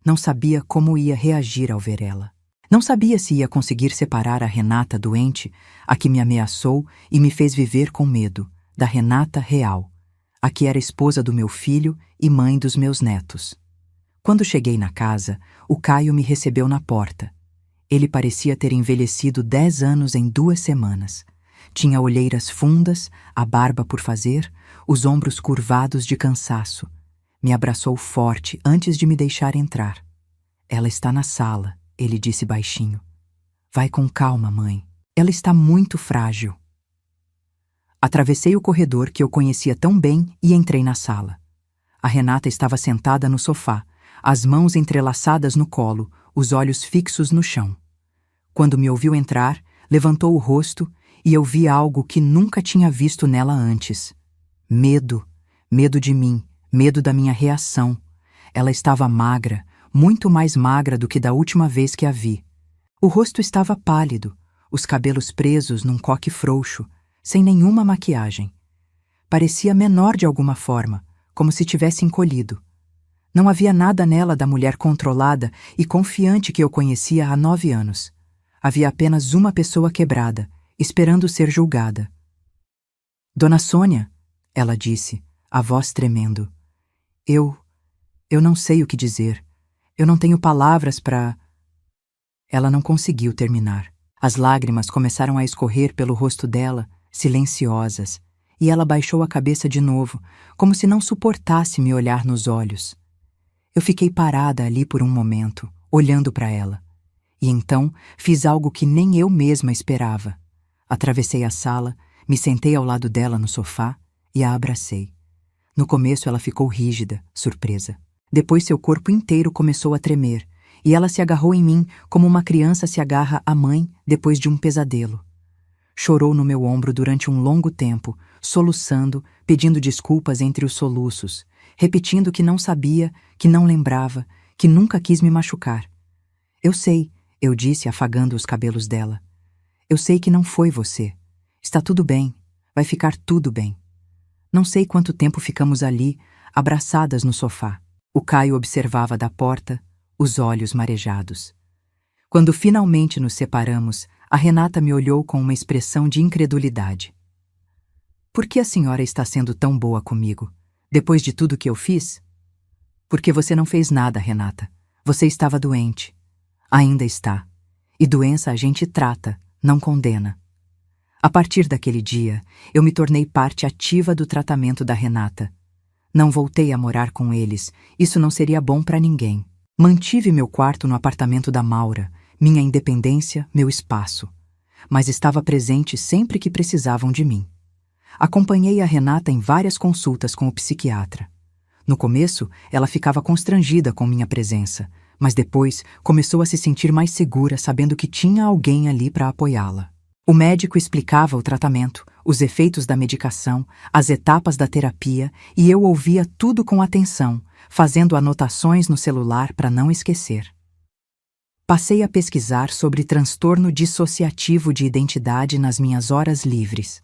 Não sabia como ia reagir ao ver ela. Não sabia se ia conseguir separar a Renata doente, a que me ameaçou e me fez viver com medo, da Renata real, a que era esposa do meu filho e mãe dos meus netos. Quando cheguei na casa, o Caio me recebeu na porta. Ele parecia ter envelhecido 10 anos em 2 semanas. Tinha olheiras fundas, a barba por fazer, os ombros curvados de cansaço. Me abraçou forte antes de me deixar entrar. Ela está na sala, ele disse baixinho. Vai com calma, mãe. Ela está muito frágil. Atravessei o corredor que eu conhecia tão bem e entrei na sala. A Renata estava sentada no sofá, as mãos entrelaçadas no colo, os olhos fixos no chão. Quando me ouviu entrar, levantou o rosto e eu vi algo que nunca tinha visto nela antes. Medo. Medo de mim. Medo da minha reação. Ela estava magra, muito mais magra do que da última vez que a vi. O rosto estava pálido, os cabelos presos num coque frouxo, sem nenhuma maquiagem. Parecia menor de alguma forma, como se tivesse encolhido. Não havia nada nela da mulher controlada e confiante que eu conhecia há 9 anos. Havia apenas uma pessoa quebrada, esperando ser julgada. Dona Sônia, ela disse, a voz tremendo. Eu não sei o que dizer. Eu não tenho palavras para... Ela não conseguiu terminar. As lágrimas começaram a escorrer pelo rosto dela, silenciosas, e ela baixou a cabeça de novo, como se não suportasse me olhar nos olhos. Eu fiquei parada ali por um momento, olhando para ela. E então fiz algo que nem eu mesma esperava. Atravessei a sala, me sentei ao lado dela no sofá e a abracei. No começo ela ficou rígida, surpresa. Depois seu corpo inteiro começou a tremer, e ela se agarrou em mim como uma criança se agarra à mãe depois de um pesadelo. Chorou no meu ombro durante um longo tempo, soluçando, pedindo desculpas entre os soluços, repetindo que não sabia, que não lembrava, que nunca quis me machucar. Eu sei, eu disse afagando os cabelos dela. Eu sei que não foi você. Está tudo bem, vai ficar tudo bem. Não sei quanto tempo ficamos ali, abraçadas no sofá. O Caio observava da porta, os olhos marejados. Quando finalmente nos separamos, a Renata me olhou com uma expressão de incredulidade. Por que a senhora está sendo tão boa comigo, depois de tudo que eu fiz? Porque você não fez nada, Renata. Você estava doente. Ainda está. E doença a gente trata, não condena. A partir daquele dia, eu me tornei parte ativa do tratamento da Renata. Não voltei a morar com eles, isso não seria bom para ninguém. Mantive meu quarto no apartamento da Maura, minha independência, meu espaço. Mas estava presente sempre que precisavam de mim. Acompanhei a Renata em várias consultas com o psiquiatra. No começo, ela ficava constrangida com minha presença, mas depois começou a se sentir mais segura sabendo que tinha alguém ali para apoiá-la. O médico explicava o tratamento, os efeitos da medicação, as etapas da terapia, e eu ouvia tudo com atenção, fazendo anotações no celular para não esquecer. Passei a pesquisar sobre transtorno dissociativo de identidade nas minhas horas livres.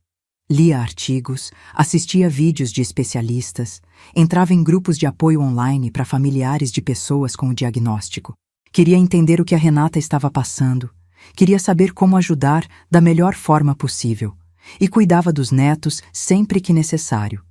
Lia artigos, assistia vídeos de especialistas, entrava em grupos de apoio online para familiares de pessoas com o diagnóstico. Queria entender o que a Renata estava passando, queria saber como ajudar da melhor forma possível, e cuidava dos netos sempre que necessário.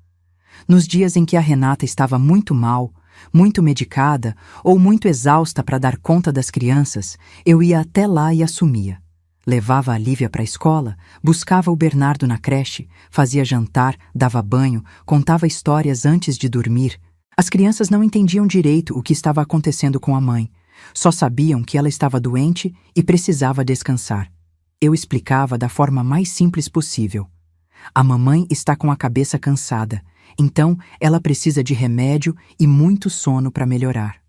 Nos dias em que a Renata estava muito mal, muito medicada ou muito exausta para dar conta das crianças, eu ia até lá e assumia. Levava a Lívia para a escola, buscava o Bernardo na creche, fazia jantar, dava banho, contava histórias antes de dormir. As crianças não entendiam direito o que estava acontecendo com a mãe, só sabiam que ela estava doente e precisava descansar. Eu explicava da forma mais simples possível. A mamãe está com a cabeça cansada, então ela precisa de remédio e muito sono para melhorar.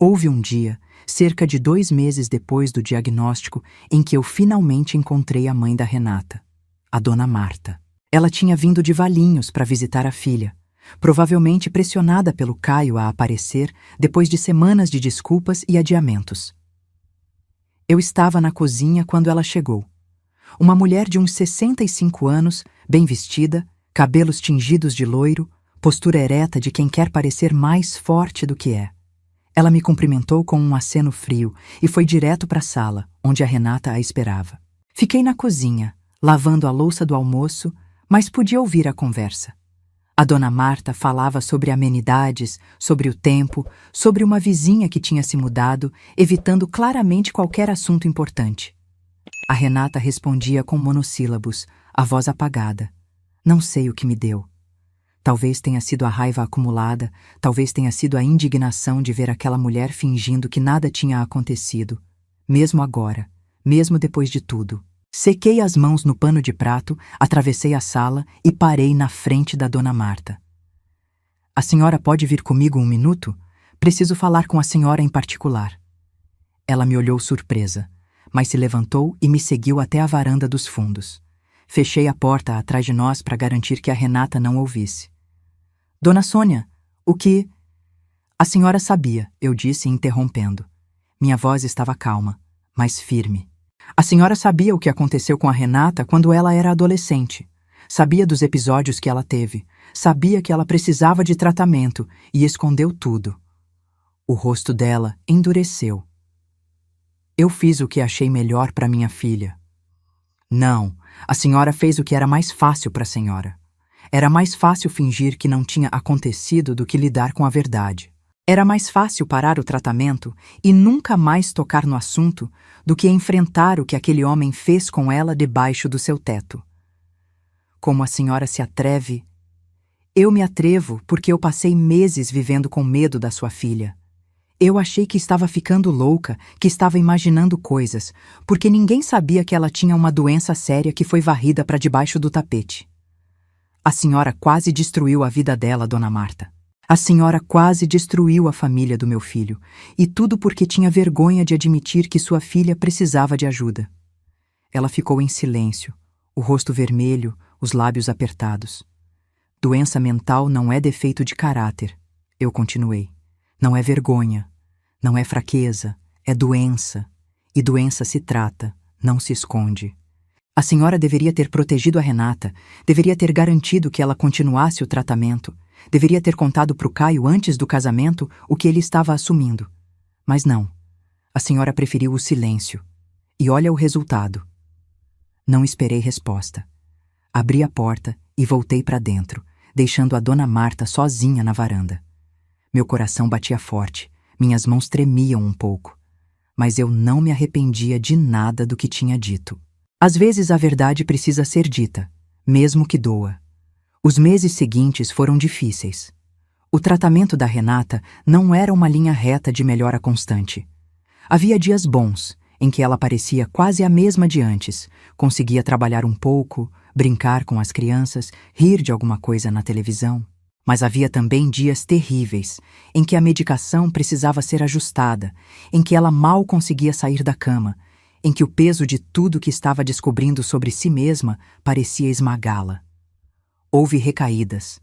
Houve um dia, cerca de 2 meses depois do diagnóstico, em que eu finalmente encontrei a mãe da Renata, a dona Marta. Ela tinha vindo de Valinhos para visitar a filha, provavelmente pressionada pelo Caio a aparecer depois de semanas de desculpas e adiamentos. Eu estava na cozinha quando ela chegou. Uma mulher de uns 65 anos, bem vestida, cabelos tingidos de loiro, postura ereta de quem quer parecer mais forte do que é. Ela me cumprimentou com um aceno frio e foi direto para a sala, onde a Renata a esperava. Fiquei na cozinha, lavando a louça do almoço, mas podia ouvir a conversa. A dona Marta falava sobre amenidades, sobre o tempo, sobre uma vizinha que tinha se mudado, evitando claramente qualquer assunto importante. A Renata respondia com monossílabos, a voz apagada. Não sei o que me deu. Talvez tenha sido a raiva acumulada, talvez tenha sido a indignação de ver aquela mulher fingindo que nada tinha acontecido. Mesmo agora, mesmo depois de tudo. Sequei as mãos no pano de prato, atravessei a sala e parei na frente da dona Marta. A senhora pode vir comigo 1 minuto? Preciso falar com a senhora em particular. Ela me olhou surpresa, mas se levantou e me seguiu até a varanda dos fundos. Fechei a porta atrás de nós para garantir que a Renata não ouvisse. Dona Sônia, o que... A senhora sabia, eu disse, interrompendo. Minha voz estava calma, mas firme. A senhora sabia o que aconteceu com a Renata quando ela era adolescente. Sabia dos episódios que ela teve. Sabia que ela precisava de tratamento e escondeu tudo. O rosto dela endureceu. Eu fiz o que achei melhor para minha filha. Não, a senhora fez o que era mais fácil para a senhora. Era mais fácil fingir que não tinha acontecido do que lidar com a verdade. Era mais fácil parar o tratamento e nunca mais tocar no assunto do que enfrentar o que aquele homem fez com ela debaixo do seu teto. Como a senhora se atreve? Eu me atrevo porque eu passei meses vivendo com medo da sua filha. Eu achei que estava ficando louca, que estava imaginando coisas, porque ninguém sabia que ela tinha uma doença séria que foi varrida para debaixo do tapete. A senhora quase destruiu a vida dela, dona Marta. A senhora quase destruiu a família do meu filho, e tudo porque tinha vergonha de admitir que sua filha precisava de ajuda. Ela ficou em silêncio, o rosto vermelho, os lábios apertados. Doença mental não é defeito de caráter, eu continuei. Não é vergonha, não é fraqueza, é doença. E doença se trata, não se esconde. A senhora deveria ter protegido a Renata, deveria ter garantido que ela continuasse o tratamento, deveria ter contado para o Caio antes do casamento o que ele estava assumindo. Mas não, a senhora preferiu o silêncio. E olha o resultado. Não esperei resposta. Abri a porta e voltei para dentro, deixando a dona Marta sozinha na varanda. Meu coração batia forte, minhas mãos tremiam um pouco. Mas eu não me arrependia de nada do que tinha dito. Às vezes a verdade precisa ser dita, mesmo que doa. Os meses seguintes foram difíceis. O tratamento da Renata não era uma linha reta de melhora constante. Havia dias bons, em que ela parecia quase a mesma de antes, conseguia trabalhar um pouco, brincar com as crianças, rir de alguma coisa na televisão. Mas havia também dias terríveis, em que a medicação precisava ser ajustada, em que ela mal conseguia sair da cama, em que o peso de tudo que estava descobrindo sobre si mesma parecia esmagá-la. Houve recaídas.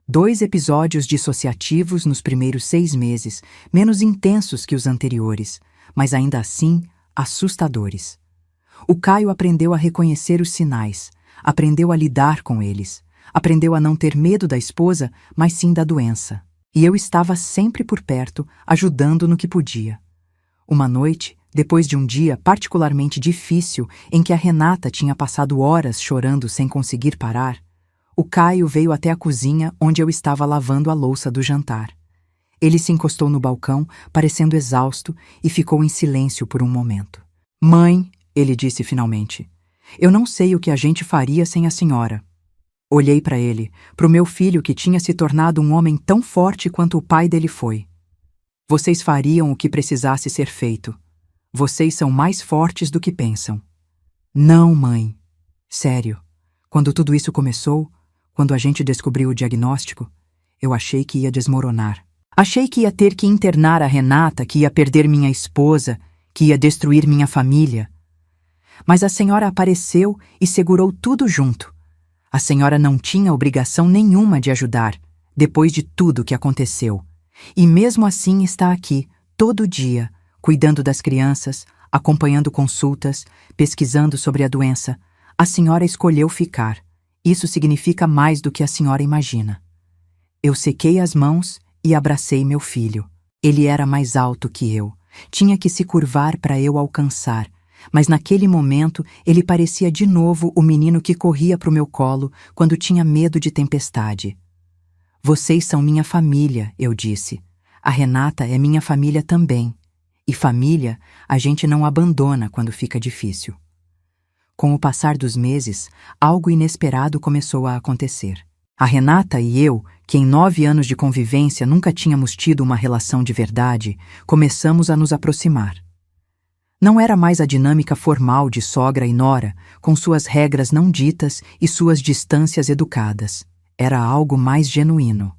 2 episódios dissociativos nos primeiros 6 meses, menos intensos que os anteriores, mas ainda assim assustadores. O Caio aprendeu a reconhecer os sinais, aprendeu a lidar com eles, aprendeu a não ter medo da esposa, mas sim da doença. E eu estava sempre por perto, ajudando no que podia. Uma noite, depois de um dia particularmente difícil em que a Renata tinha passado horas chorando sem conseguir parar, o Caio veio até a cozinha onde eu estava lavando a louça do jantar. Ele se encostou no balcão, parecendo exausto, e ficou em silêncio por um momento. "Mãe", ele disse finalmente, "eu não sei o que a gente faria sem a senhora." Olhei para ele, para o meu filho que tinha se tornado um homem tão forte quanto o pai dele foi. "Vocês fariam o que precisasse ser feito. Vocês são mais fortes do que pensam." "Não, mãe. Sério. Quando tudo isso começou, quando a gente descobriu o diagnóstico, eu achei que ia desmoronar. Achei que ia ter que internar a Renata, que ia perder minha esposa, que ia destruir minha família. Mas a senhora apareceu e segurou tudo junto. A senhora não tinha obrigação nenhuma de ajudar, depois de tudo que aconteceu. E mesmo assim está aqui, todo dia, cuidando das crianças, acompanhando consultas, pesquisando sobre a doença. A senhora escolheu ficar. Isso significa mais do que a senhora imagina." Eu sequei as mãos e abracei meu filho. Ele era mais alto que eu. Tinha que se curvar para eu alcançar. Mas naquele momento ele parecia de novo o menino que corria para o meu colo quando tinha medo de tempestade. "Vocês são minha família", eu disse. "A Renata é minha família também. E família a gente não abandona quando fica difícil." Com o passar dos meses, algo inesperado começou a acontecer. A Renata e eu, que em 9 anos de convivência nunca tínhamos tido uma relação de verdade, começamos a nos aproximar. Não era mais a dinâmica formal de sogra e nora, com suas regras não ditas e suas distâncias educadas. Era algo mais genuíno.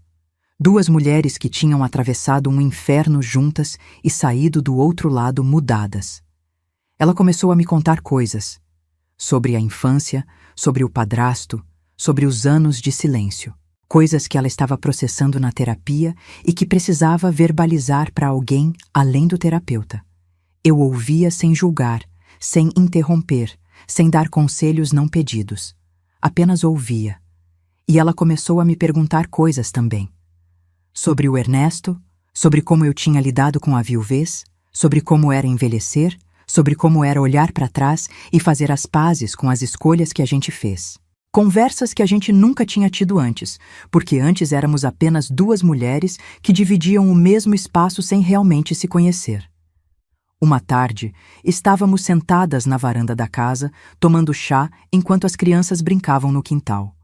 2 mulheres que tinham atravessado um inferno juntas e saído do outro lado mudadas. Ela começou a me contar coisas. Sobre a infância, sobre o padrasto, sobre os anos de silêncio. Coisas que ela estava processando na terapia e que precisava verbalizar para alguém além do terapeuta. Eu ouvia sem julgar, sem interromper, sem dar conselhos não pedidos. Apenas ouvia. E ela começou a me perguntar coisas também. Sobre o Ernesto, sobre como eu tinha lidado com a viuvez, sobre como era envelhecer, sobre como era olhar para trás e fazer as pazes com as escolhas que a gente fez. Conversas que a gente nunca tinha tido antes, porque antes éramos apenas 2 mulheres que dividiam o mesmo espaço sem realmente se conhecer. Uma tarde, estávamos sentadas na varanda da casa, tomando chá enquanto as crianças brincavam no quintal.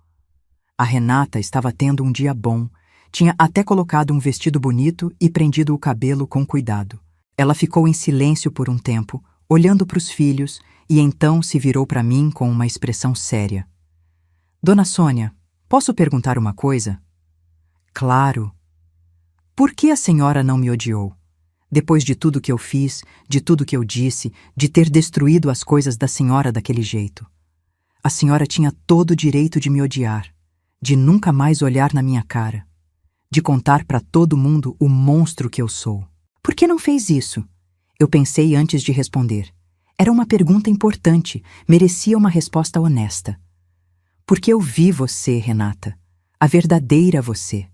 A Renata estava tendo um dia bom, tinha até colocado um vestido bonito e prendido o cabelo com cuidado. Ela ficou em silêncio por um tempo, olhando para os filhos, e então se virou para mim com uma expressão séria. "Dona Sônia, posso perguntar uma coisa?" "Claro." "Por que a senhora não me odiou? Depois de tudo que eu fiz, de tudo que eu disse, de ter destruído as coisas da senhora daquele jeito. A senhora tinha todo o direito de me odiar, de nunca mais olhar na minha cara, de contar para todo mundo o monstro que eu sou. Por que não fez isso?" Eu pensei antes de responder. Era uma pergunta importante, merecia uma resposta honesta. "Porque eu vi você, Renata, a verdadeira você.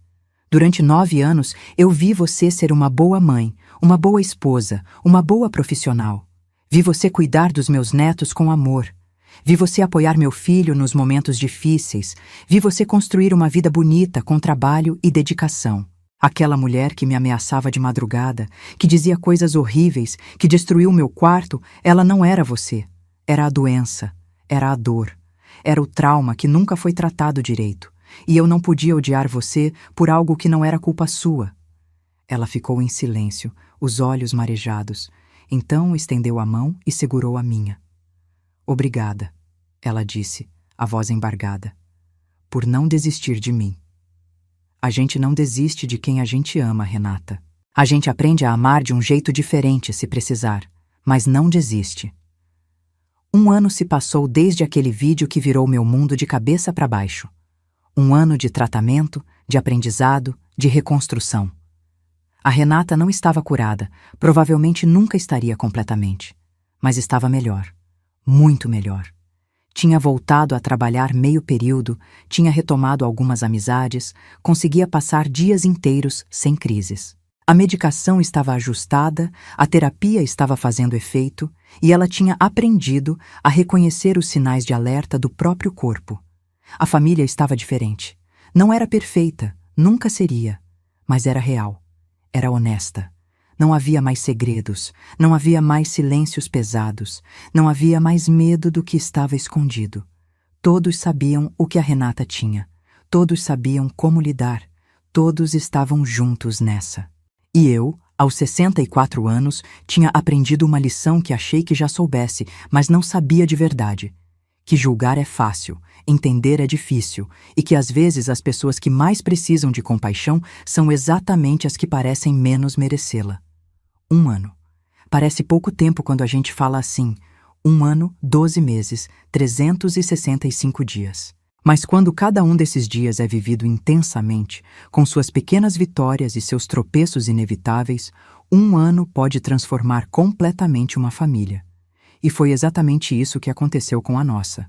Durante 9 anos, eu vi você ser uma boa mãe, uma boa esposa, uma boa profissional. Vi você cuidar dos meus netos com amor. Vi você apoiar meu filho nos momentos difíceis. Vi você construir uma vida bonita com trabalho e dedicação. Aquela mulher que me ameaçava de madrugada, que dizia coisas horríveis, que destruiu meu quarto, ela não era você. Era a doença, era a dor, era o trauma que nunca foi tratado direito. E eu não podia odiar você por algo que não era culpa sua." Ela ficou em silêncio, os olhos marejados. Então estendeu a mão e segurou a minha. "Obrigada", ela disse, a voz embargada, "por não desistir de mim." A gente não desiste de quem a gente ama, Renata. A gente aprende a amar de um jeito diferente se precisar, mas não desiste. 1 ano se passou desde aquele vídeo que virou meu mundo de cabeça para baixo. Um ano de tratamento, de aprendizado, de reconstrução. A Renata não estava curada, provavelmente nunca estaria completamente. Mas estava melhor. Muito melhor. Tinha voltado a trabalhar meio período, tinha retomado algumas amizades, conseguia passar dias inteiros sem crises. A medicação estava ajustada, a terapia estava fazendo efeito e ela tinha aprendido a reconhecer os sinais de alerta do próprio corpo. A família estava diferente. Não era perfeita, nunca seria, mas era real. Era honesta. Não havia mais segredos, não havia mais silêncios pesados, não havia mais medo do que estava escondido. Todos sabiam o que a Renata tinha. Todos sabiam como lidar. Todos estavam juntos nessa. E eu, aos 64 anos, tinha aprendido uma lição que achei que já soubesse, mas não sabia de verdade. Que julgar é fácil, entender é difícil, e que às vezes as pessoas que mais precisam de compaixão são exatamente as que parecem menos merecê-la. 1 ano. Parece pouco tempo quando a gente fala assim, 1 ano, 12 meses, 365 dias. Mas quando cada um desses dias é vivido intensamente, com suas pequenas vitórias e seus tropeços inevitáveis, 1 ano pode transformar completamente uma família. E foi exatamente isso que aconteceu com a nossa.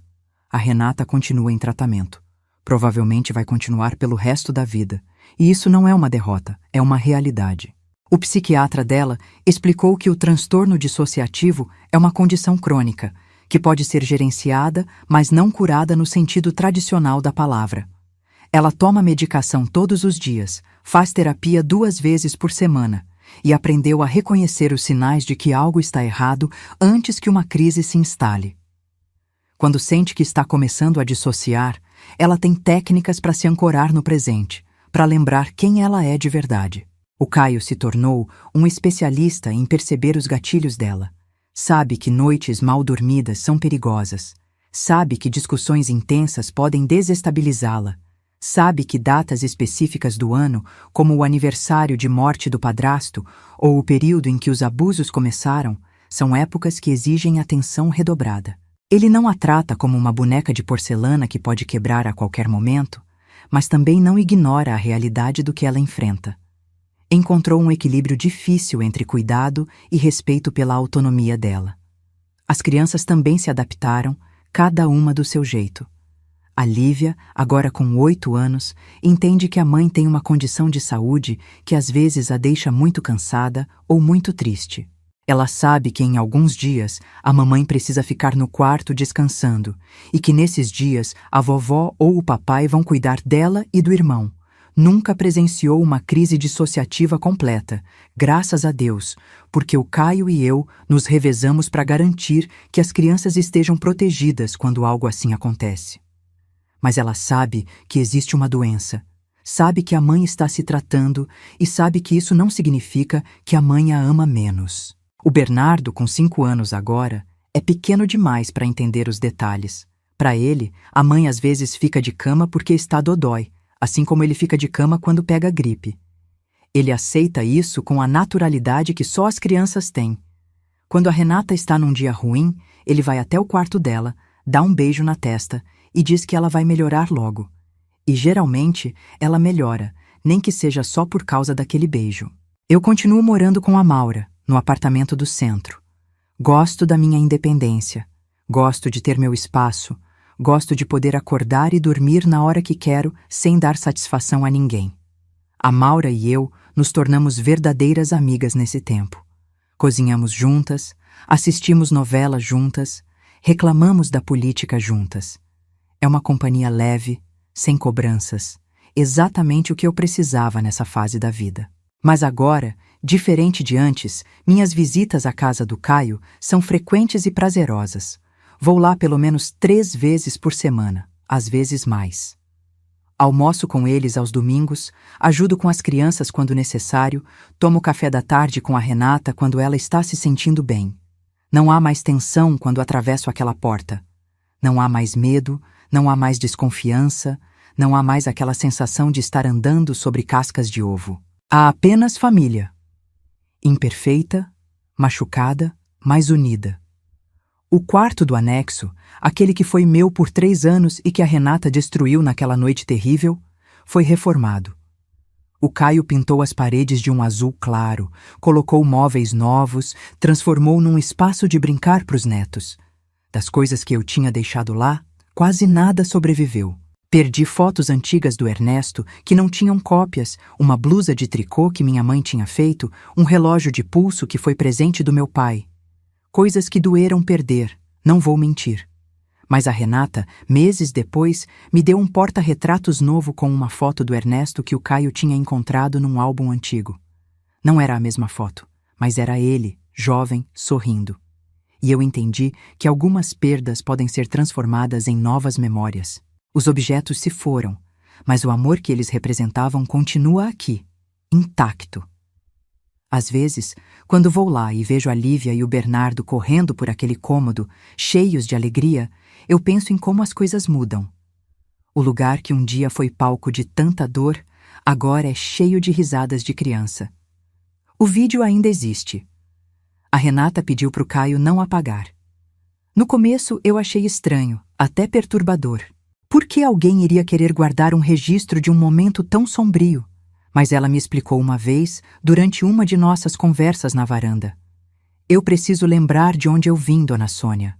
A Renata continua em tratamento. Provavelmente vai continuar pelo resto da vida. E isso não é uma derrota, é uma realidade. O psiquiatra dela explicou que o transtorno dissociativo é uma condição crônica, que pode ser gerenciada, mas não curada no sentido tradicional da palavra. Ela toma medicação todos os dias, faz terapia 2 vezes por semana e aprendeu a reconhecer os sinais de que algo está errado antes que uma crise se instale. Quando sente que está começando a dissociar, ela tem técnicas para se ancorar no presente, para lembrar quem ela é de verdade. O Caio se tornou um especialista em perceber os gatilhos dela. Sabe que noites mal dormidas são perigosas. Sabe que discussões intensas podem desestabilizá-la. Sabe que datas específicas do ano, como o aniversário de morte do padrasto ou o período em que os abusos começaram, são épocas que exigem atenção redobrada. Ele não a trata como uma boneca de porcelana que pode quebrar a qualquer momento, mas também não ignora a realidade do que ela enfrenta. Encontrou um equilíbrio difícil entre cuidado e respeito pela autonomia dela. As crianças também se adaptaram, cada uma do seu jeito. A Lívia, agora com 8 anos, entende que a mãe tem uma condição de saúde que às vezes a deixa muito cansada ou muito triste. Ela sabe que em alguns dias a mamãe precisa ficar no quarto descansando e que nesses dias a vovó ou o papai vão cuidar dela e do irmão. Nunca presenciou uma crise dissociativa completa, graças a Deus, porque o Caio e eu nos revezamos para garantir que as crianças estejam protegidas quando algo assim acontece. Mas ela sabe que existe uma doença, sabe que a mãe está se tratando e sabe que isso não significa que a mãe a ama menos. O Bernardo, com 5 anos agora, é pequeno demais para entender os detalhes. Para ele, a mãe às vezes fica de cama porque está dodói, assim como ele fica de cama quando pega gripe. Ele aceita isso com a naturalidade que só as crianças têm. Quando a Renata está num dia ruim, ele vai até o quarto dela, dá um beijo na testa e diz que ela vai melhorar logo. E geralmente ela melhora, nem que seja só por causa daquele beijo. Eu continuo morando com a Maura, no apartamento do centro. Gosto da minha independência, gosto de ter meu espaço, gosto de poder acordar e dormir na hora que quero sem dar satisfação a ninguém. A Maura e eu nos tornamos verdadeiras amigas nesse tempo. Cozinhamos juntas, assistimos novelas juntas, reclamamos da política juntas. É uma companhia leve, sem cobranças, exatamente o que eu precisava nessa fase da vida. Mas agora, diferente de antes, minhas visitas à casa do Caio são frequentes e prazerosas. Vou lá pelo menos 3 vezes por semana, às vezes mais. Almoço com eles aos domingos, ajudo com as crianças quando necessário, tomo café da tarde com a Renata quando ela está se sentindo bem. Não há mais tensão quando atravesso aquela porta. Não há mais medo, não há mais desconfiança, não há mais aquela sensação de estar andando sobre cascas de ovo. Há apenas família. Imperfeita, machucada, mas unida. O quarto do anexo, aquele que foi meu por 3 anos e que a Renata destruiu naquela noite terrível, foi reformado. O Caio pintou as paredes de um azul claro, colocou móveis novos, transformou num espaço de brincar para os netos. Das coisas que eu tinha deixado lá, quase nada sobreviveu. Perdi fotos antigas do Ernesto que não tinham cópias, uma blusa de tricô que minha mãe tinha feito, um relógio de pulso que foi presente do meu pai. Coisas que doeram perder, não vou mentir. Mas a Renata, meses depois, me deu um porta-retratos novo com uma foto do Ernesto que o Caio tinha encontrado num álbum antigo. Não era a mesma foto, mas era ele, jovem, sorrindo. E eu entendi que algumas perdas podem ser transformadas em novas memórias. Os objetos se foram, mas o amor que eles representavam continua aqui, intacto. Às vezes, quando vou lá e vejo a Lívia e o Bernardo correndo por aquele cômodo, cheios de alegria, eu penso em como as coisas mudam. O lugar que um dia foi palco de tanta dor, agora é cheio de risadas de criança. O vídeo ainda existe. A Renata pediu para o Caio não apagar. No começo eu achei estranho, até perturbador. Por que alguém iria querer guardar um registro de um momento tão sombrio? Mas ela me explicou uma vez, durante uma de nossas conversas na varanda. Eu preciso lembrar de onde eu vim, Dona Sônia.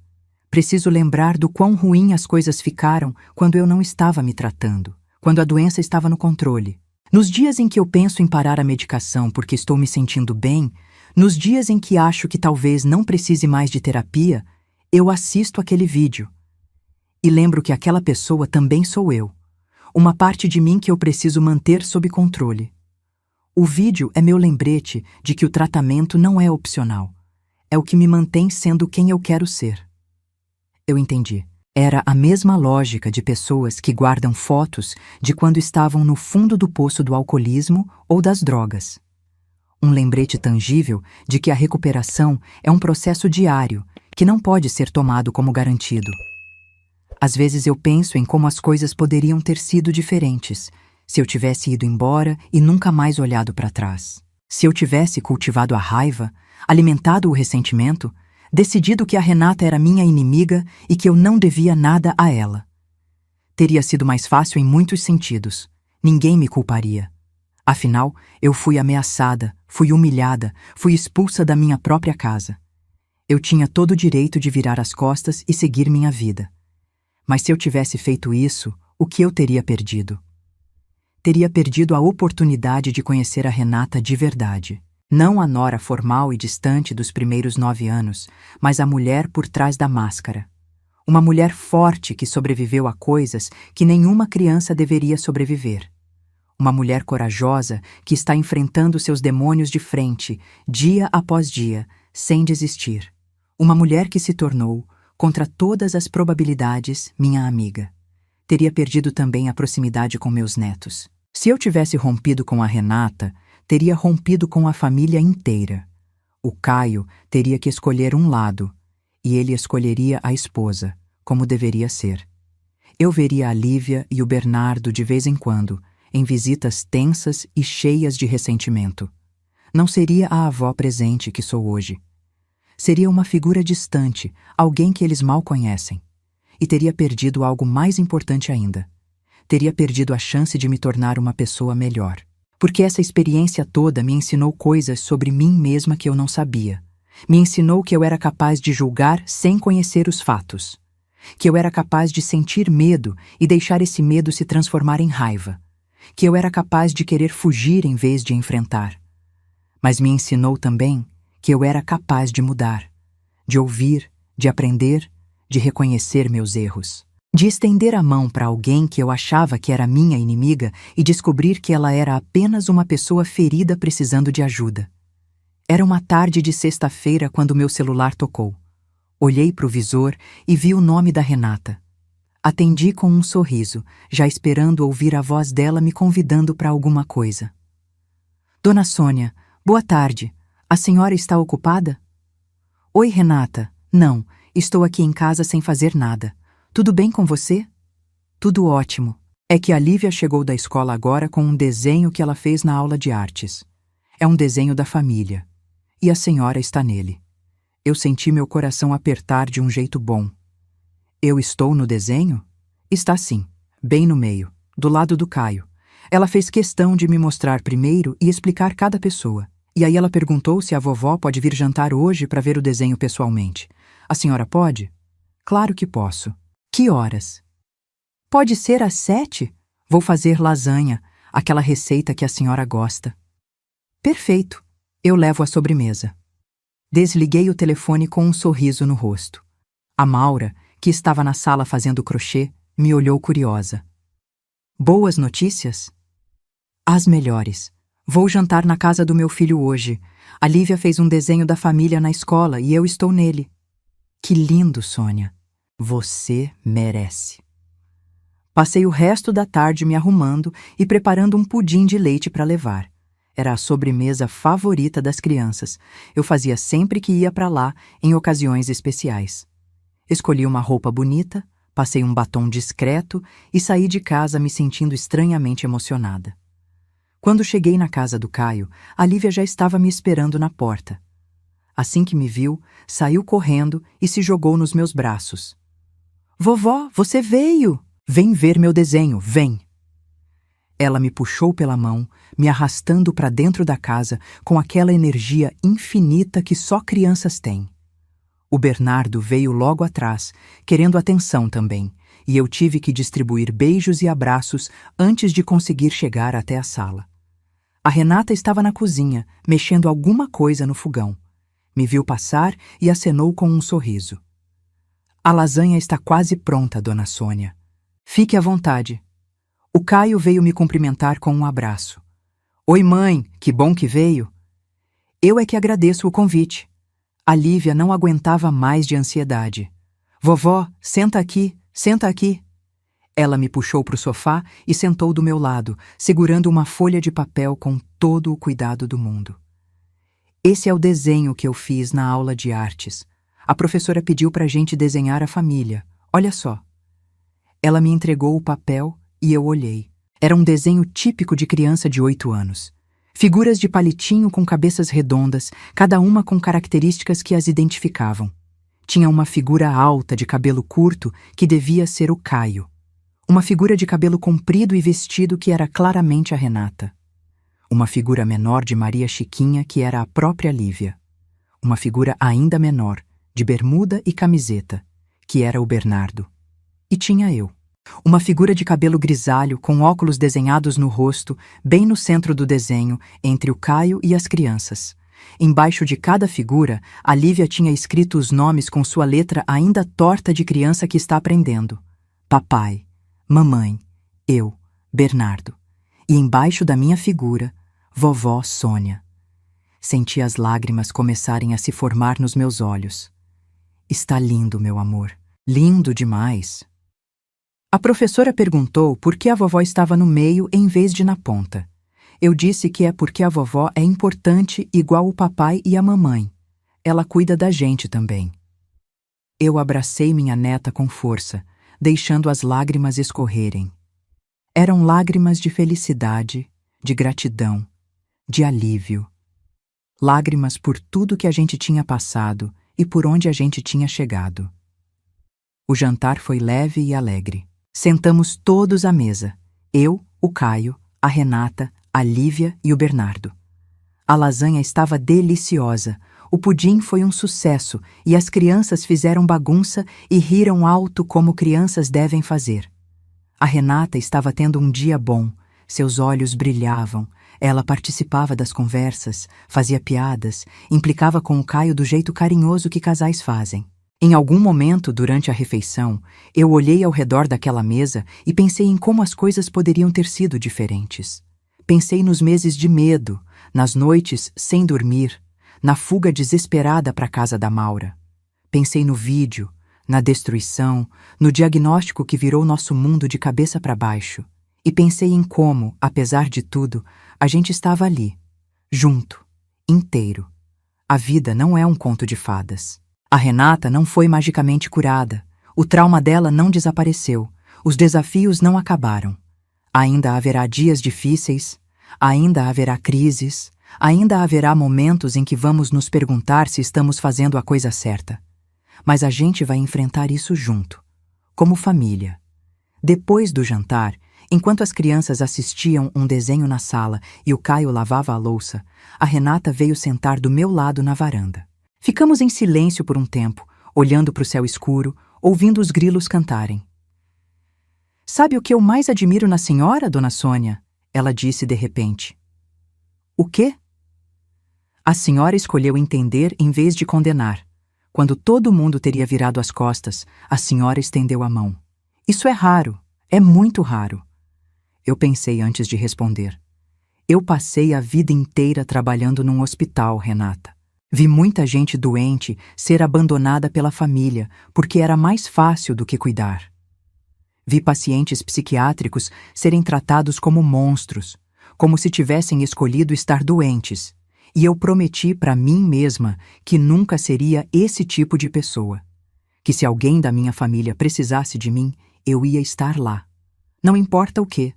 Preciso lembrar do quão ruim as coisas ficaram quando eu não estava me tratando, quando a doença estava no controle. Nos dias em que eu penso em parar a medicação porque estou me sentindo bem, nos dias em que acho que talvez não precise mais de terapia, eu assisto aquele vídeo. E lembro que aquela pessoa também sou eu. Uma parte de mim que eu preciso manter sob controle. O vídeo é meu lembrete de que o tratamento não é opcional. É o que me mantém sendo quem eu quero ser. Eu entendi. Era a mesma lógica de pessoas que guardam fotos de quando estavam no fundo do poço do alcoolismo ou das drogas. Um lembrete tangível de que a recuperação é um processo diário que não pode ser tomado como garantido. Às vezes eu penso em como as coisas poderiam ter sido diferentes se eu tivesse ido embora e nunca mais olhado para trás. Se eu tivesse cultivado a raiva, alimentado o ressentimento, decidido que a Renata era minha inimiga e que eu não devia nada a ela. Teria sido mais fácil em muitos sentidos. Ninguém me culparia. Afinal, eu fui ameaçada, fui humilhada, fui expulsa da minha própria casa. Eu tinha todo o direito de virar as costas e seguir minha vida. Mas se eu tivesse feito isso, o que eu teria perdido? Teria perdido a oportunidade de conhecer a Renata de verdade. Não a nora formal e distante dos primeiros 9 anos, mas a mulher por trás da máscara. Uma mulher forte que sobreviveu a coisas que nenhuma criança deveria sobreviver. Uma mulher corajosa que está enfrentando seus demônios de frente, dia após dia, sem desistir. Uma mulher que se tornou, contra todas as probabilidades, minha amiga. Teria perdido também a proximidade com meus netos. Se eu tivesse rompido com a Renata, teria rompido com a família inteira. O Caio teria que escolher um lado, e ele escolheria a esposa, como deveria ser. Eu veria a Lívia e o Bernardo de vez em quando, em visitas tensas e cheias de ressentimento. Não seria a avó presente que sou hoje. Seria uma figura distante, alguém que eles mal conhecem. E teria perdido algo mais importante ainda. Teria perdido a chance de me tornar uma pessoa melhor. Porque essa experiência toda me ensinou coisas sobre mim mesma que eu não sabia. Me ensinou que eu era capaz de julgar sem conhecer os fatos. Que eu era capaz de sentir medo e deixar esse medo se transformar em raiva. Que eu era capaz de querer fugir em vez de enfrentar. Mas me ensinou também que eu era capaz de mudar, de ouvir, de aprender, de reconhecer meus erros, de estender a mão para alguém que eu achava que era minha inimiga e descobrir que ela era apenas uma pessoa ferida precisando de ajuda. Era uma tarde de sexta-feira quando meu celular tocou. Olhei para o visor e vi o nome da Renata. Atendi com um sorriso, já esperando ouvir a voz dela me convidando para alguma coisa. Dona Sônia, boa tarde. A senhora está ocupada? Oi, Renata. Não, estou aqui em casa sem fazer nada. Tudo bem com você? Tudo ótimo. É que a Lívia chegou da escola agora com um desenho que ela fez na aula de artes. É um desenho da família. E a senhora está nele. Eu senti meu coração apertar de um jeito bom. Eu estou no desenho? Está sim, bem no meio, do lado do Caio. Ela fez questão de me mostrar primeiro e explicar cada pessoa. E aí ela perguntou se a vovó pode vir jantar hoje para ver o desenho pessoalmente. A senhora pode? Claro que posso. Que horas? Pode ser às 7? Vou fazer lasanha, aquela receita que a senhora gosta. Perfeito. Eu levo a sobremesa. Desliguei o telefone com um sorriso no rosto. A Maura, que estava na sala fazendo crochê, me olhou curiosa. Boas notícias? As melhores. Vou jantar na casa do meu filho hoje. A Lívia fez um desenho da família na escola e eu estou nele. Que lindo, Sônia. Você merece. Passei o resto da tarde me arrumando e preparando um pudim de leite para levar. Era a sobremesa favorita das crianças. Eu fazia sempre que ia para lá, em ocasiões especiais. Escolhi uma roupa bonita, passei um batom discreto e saí de casa me sentindo estranhamente emocionada. Quando cheguei na casa do Caio, a Lívia já estava me esperando na porta. Assim que me viu, saiu correndo e se jogou nos meus braços. Vovó, você veio! Vem ver meu desenho, vem! Ela me puxou pela mão, me arrastando para dentro da casa com aquela energia infinita que só crianças têm. O Bernardo veio logo atrás, querendo atenção também, e eu tive que distribuir beijos e abraços antes de conseguir chegar até a sala. A Renata estava na cozinha, mexendo alguma coisa no fogão. Me viu passar e acenou com um sorriso. A lasanha está quase pronta, dona Sônia. Fique à vontade. O Caio veio me cumprimentar com um abraço. Oi, mãe, que bom que veio. Eu é que agradeço o convite. A Lívia não aguentava mais de ansiedade. Vovó, senta aqui, senta aqui. Ela me puxou para o sofá e sentou do meu lado, segurando uma folha de papel com todo o cuidado do mundo. Esse é o desenho que eu fiz na aula de artes. A professora pediu para a gente desenhar a família. Olha só. Ela me entregou o papel e eu olhei. Era um desenho típico de criança de 8 anos. Figuras de palitinho com cabeças redondas, cada uma com características que as identificavam. Tinha uma figura alta de cabelo curto que devia ser o Caio. Uma figura de cabelo comprido e vestido que era claramente a Renata. Uma figura menor de Maria Chiquinha que era a própria Lívia. Uma figura ainda menor, de bermuda e camiseta, que era o Bernardo. E tinha eu. Uma figura de cabelo grisalho com óculos desenhados no rosto, bem no centro do desenho, entre o Caio e as crianças. Embaixo de cada figura, a Lívia tinha escrito os nomes com sua letra ainda torta de criança que está aprendendo. Papai, mamãe, eu, Bernardo. E embaixo da minha figura, vovó Sônia. Senti as lágrimas começarem a se formar nos meus olhos. Está lindo, meu amor. Lindo demais. A professora perguntou por que a vovó estava no meio em vez de na ponta. Eu disse que é porque a vovó é importante igual o papai e a mamãe. Ela cuida da gente também. Eu abracei minha neta com força, deixando as lágrimas escorrerem. Eram lágrimas de felicidade, de gratidão, de alívio. Lágrimas por tudo que a gente tinha passado e por onde a gente tinha chegado. O jantar foi leve e alegre. Sentamos todos à mesa. Eu, o Caio, a Renata, a Lívia e o Bernardo. A lasanha estava deliciosa. O pudim foi um sucesso e as crianças fizeram bagunça e riram alto como crianças devem fazer. A Renata estava tendo um dia bom. Seus olhos brilhavam. Ela participava das conversas, fazia piadas, implicava com o Caio do jeito carinhoso que casais fazem. Em algum momento, durante a refeição, eu olhei ao redor daquela mesa e pensei em como as coisas poderiam ter sido diferentes. Pensei nos meses de medo, nas noites sem dormir, na fuga desesperada para a casa da Maura. Pensei no vídeo, na destruição, no diagnóstico que virou nosso mundo de cabeça para baixo. E pensei em como, apesar de tudo, a gente estava ali, junto, inteiro. A vida não é um conto de fadas. A Renata não foi magicamente curada. O trauma dela não desapareceu. Os desafios não acabaram. Ainda haverá dias difíceis, ainda haverá crises, Ainda haverá momentos em que vamos nos perguntar se estamos fazendo a coisa certa. Mas a gente vai enfrentar isso junto, como família. Depois do jantar, enquanto as crianças assistiam um desenho na sala e o Caio lavava a louça, a Renata veio sentar do meu lado na varanda. Ficamos em silêncio por um tempo, olhando para o céu escuro, ouvindo os grilos cantarem. "Sabe o que eu mais admiro na senhora, dona Sônia?" ela disse de repente. "O quê?" A senhora escolheu entender em vez de condenar. Quando todo mundo teria virado as costas, a senhora estendeu a mão. Isso é raro, é muito raro. Eu pensei antes de responder. Eu passei a vida inteira trabalhando num hospital, Renata. Vi muita gente doente ser abandonada pela família porque era mais fácil do que cuidar. Vi pacientes psiquiátricos serem tratados como monstros, como se tivessem escolhido estar doentes, e eu prometi para mim mesma que nunca seria esse tipo de pessoa. Que se alguém da minha família precisasse de mim, eu ia estar lá. Não importa o quê.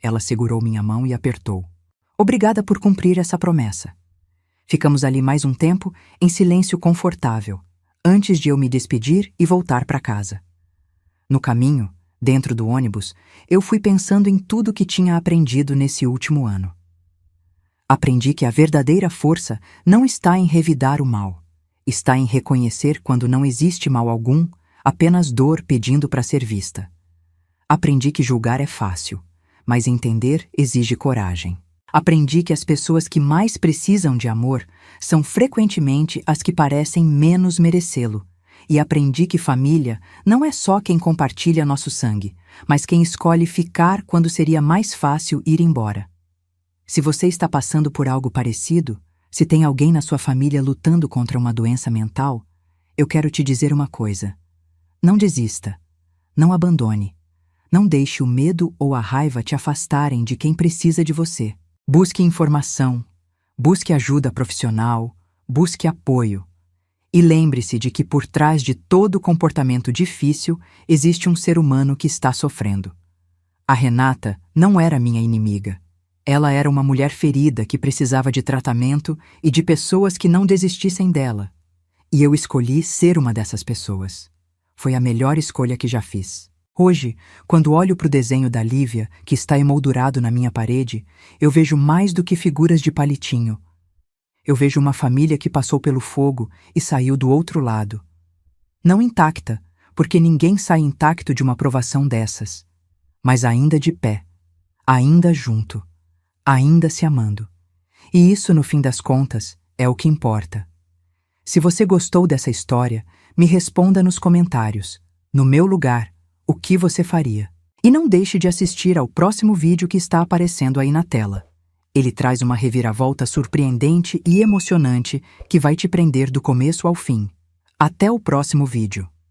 Ela segurou minha mão e apertou. Obrigada por cumprir essa promessa. Ficamos ali mais um tempo, em silêncio confortável, antes de eu me despedir e voltar para casa. No caminho, dentro do ônibus, eu fui pensando em tudo que tinha aprendido nesse último ano. Aprendi que a verdadeira força não está em revidar o mal, está em reconhecer quando não existe mal algum, apenas dor pedindo para ser vista. Aprendi que julgar é fácil, mas entender exige coragem. Aprendi que as pessoas que mais precisam de amor são frequentemente as que parecem menos merecê-lo. E aprendi que família não é só quem compartilha nosso sangue, mas quem escolhe ficar quando seria mais fácil ir embora. Se você está passando por algo parecido, se tem alguém na sua família lutando contra uma doença mental, eu quero te dizer uma coisa. Não desista. Não abandone. Não deixe o medo ou a raiva te afastarem de quem precisa de você. Busque informação, busque ajuda profissional, busque apoio. E lembre-se de que por trás de todo comportamento difícil existe um ser humano que está sofrendo. A Renata não era minha inimiga. Ela era uma mulher ferida que precisava de tratamento e de pessoas que não desistissem dela. E eu escolhi ser uma dessas pessoas. Foi a melhor escolha que já fiz. Hoje, quando olho para o desenho da Lívia, que está emoldurado na minha parede, eu vejo mais do que figuras de palitinho. Eu vejo uma família que passou pelo fogo e saiu do outro lado. Não intacta, porque ninguém sai intacto de uma provação dessas, mas ainda de pé, ainda junto, ainda se amando. E isso, no fim das contas, é o que importa. Se você gostou dessa história, me responda nos comentários. No meu lugar, o que você faria? E não deixe de assistir ao próximo vídeo que está aparecendo aí na tela. Ele traz uma reviravolta surpreendente e emocionante que vai te prender do começo ao fim. Até o próximo vídeo.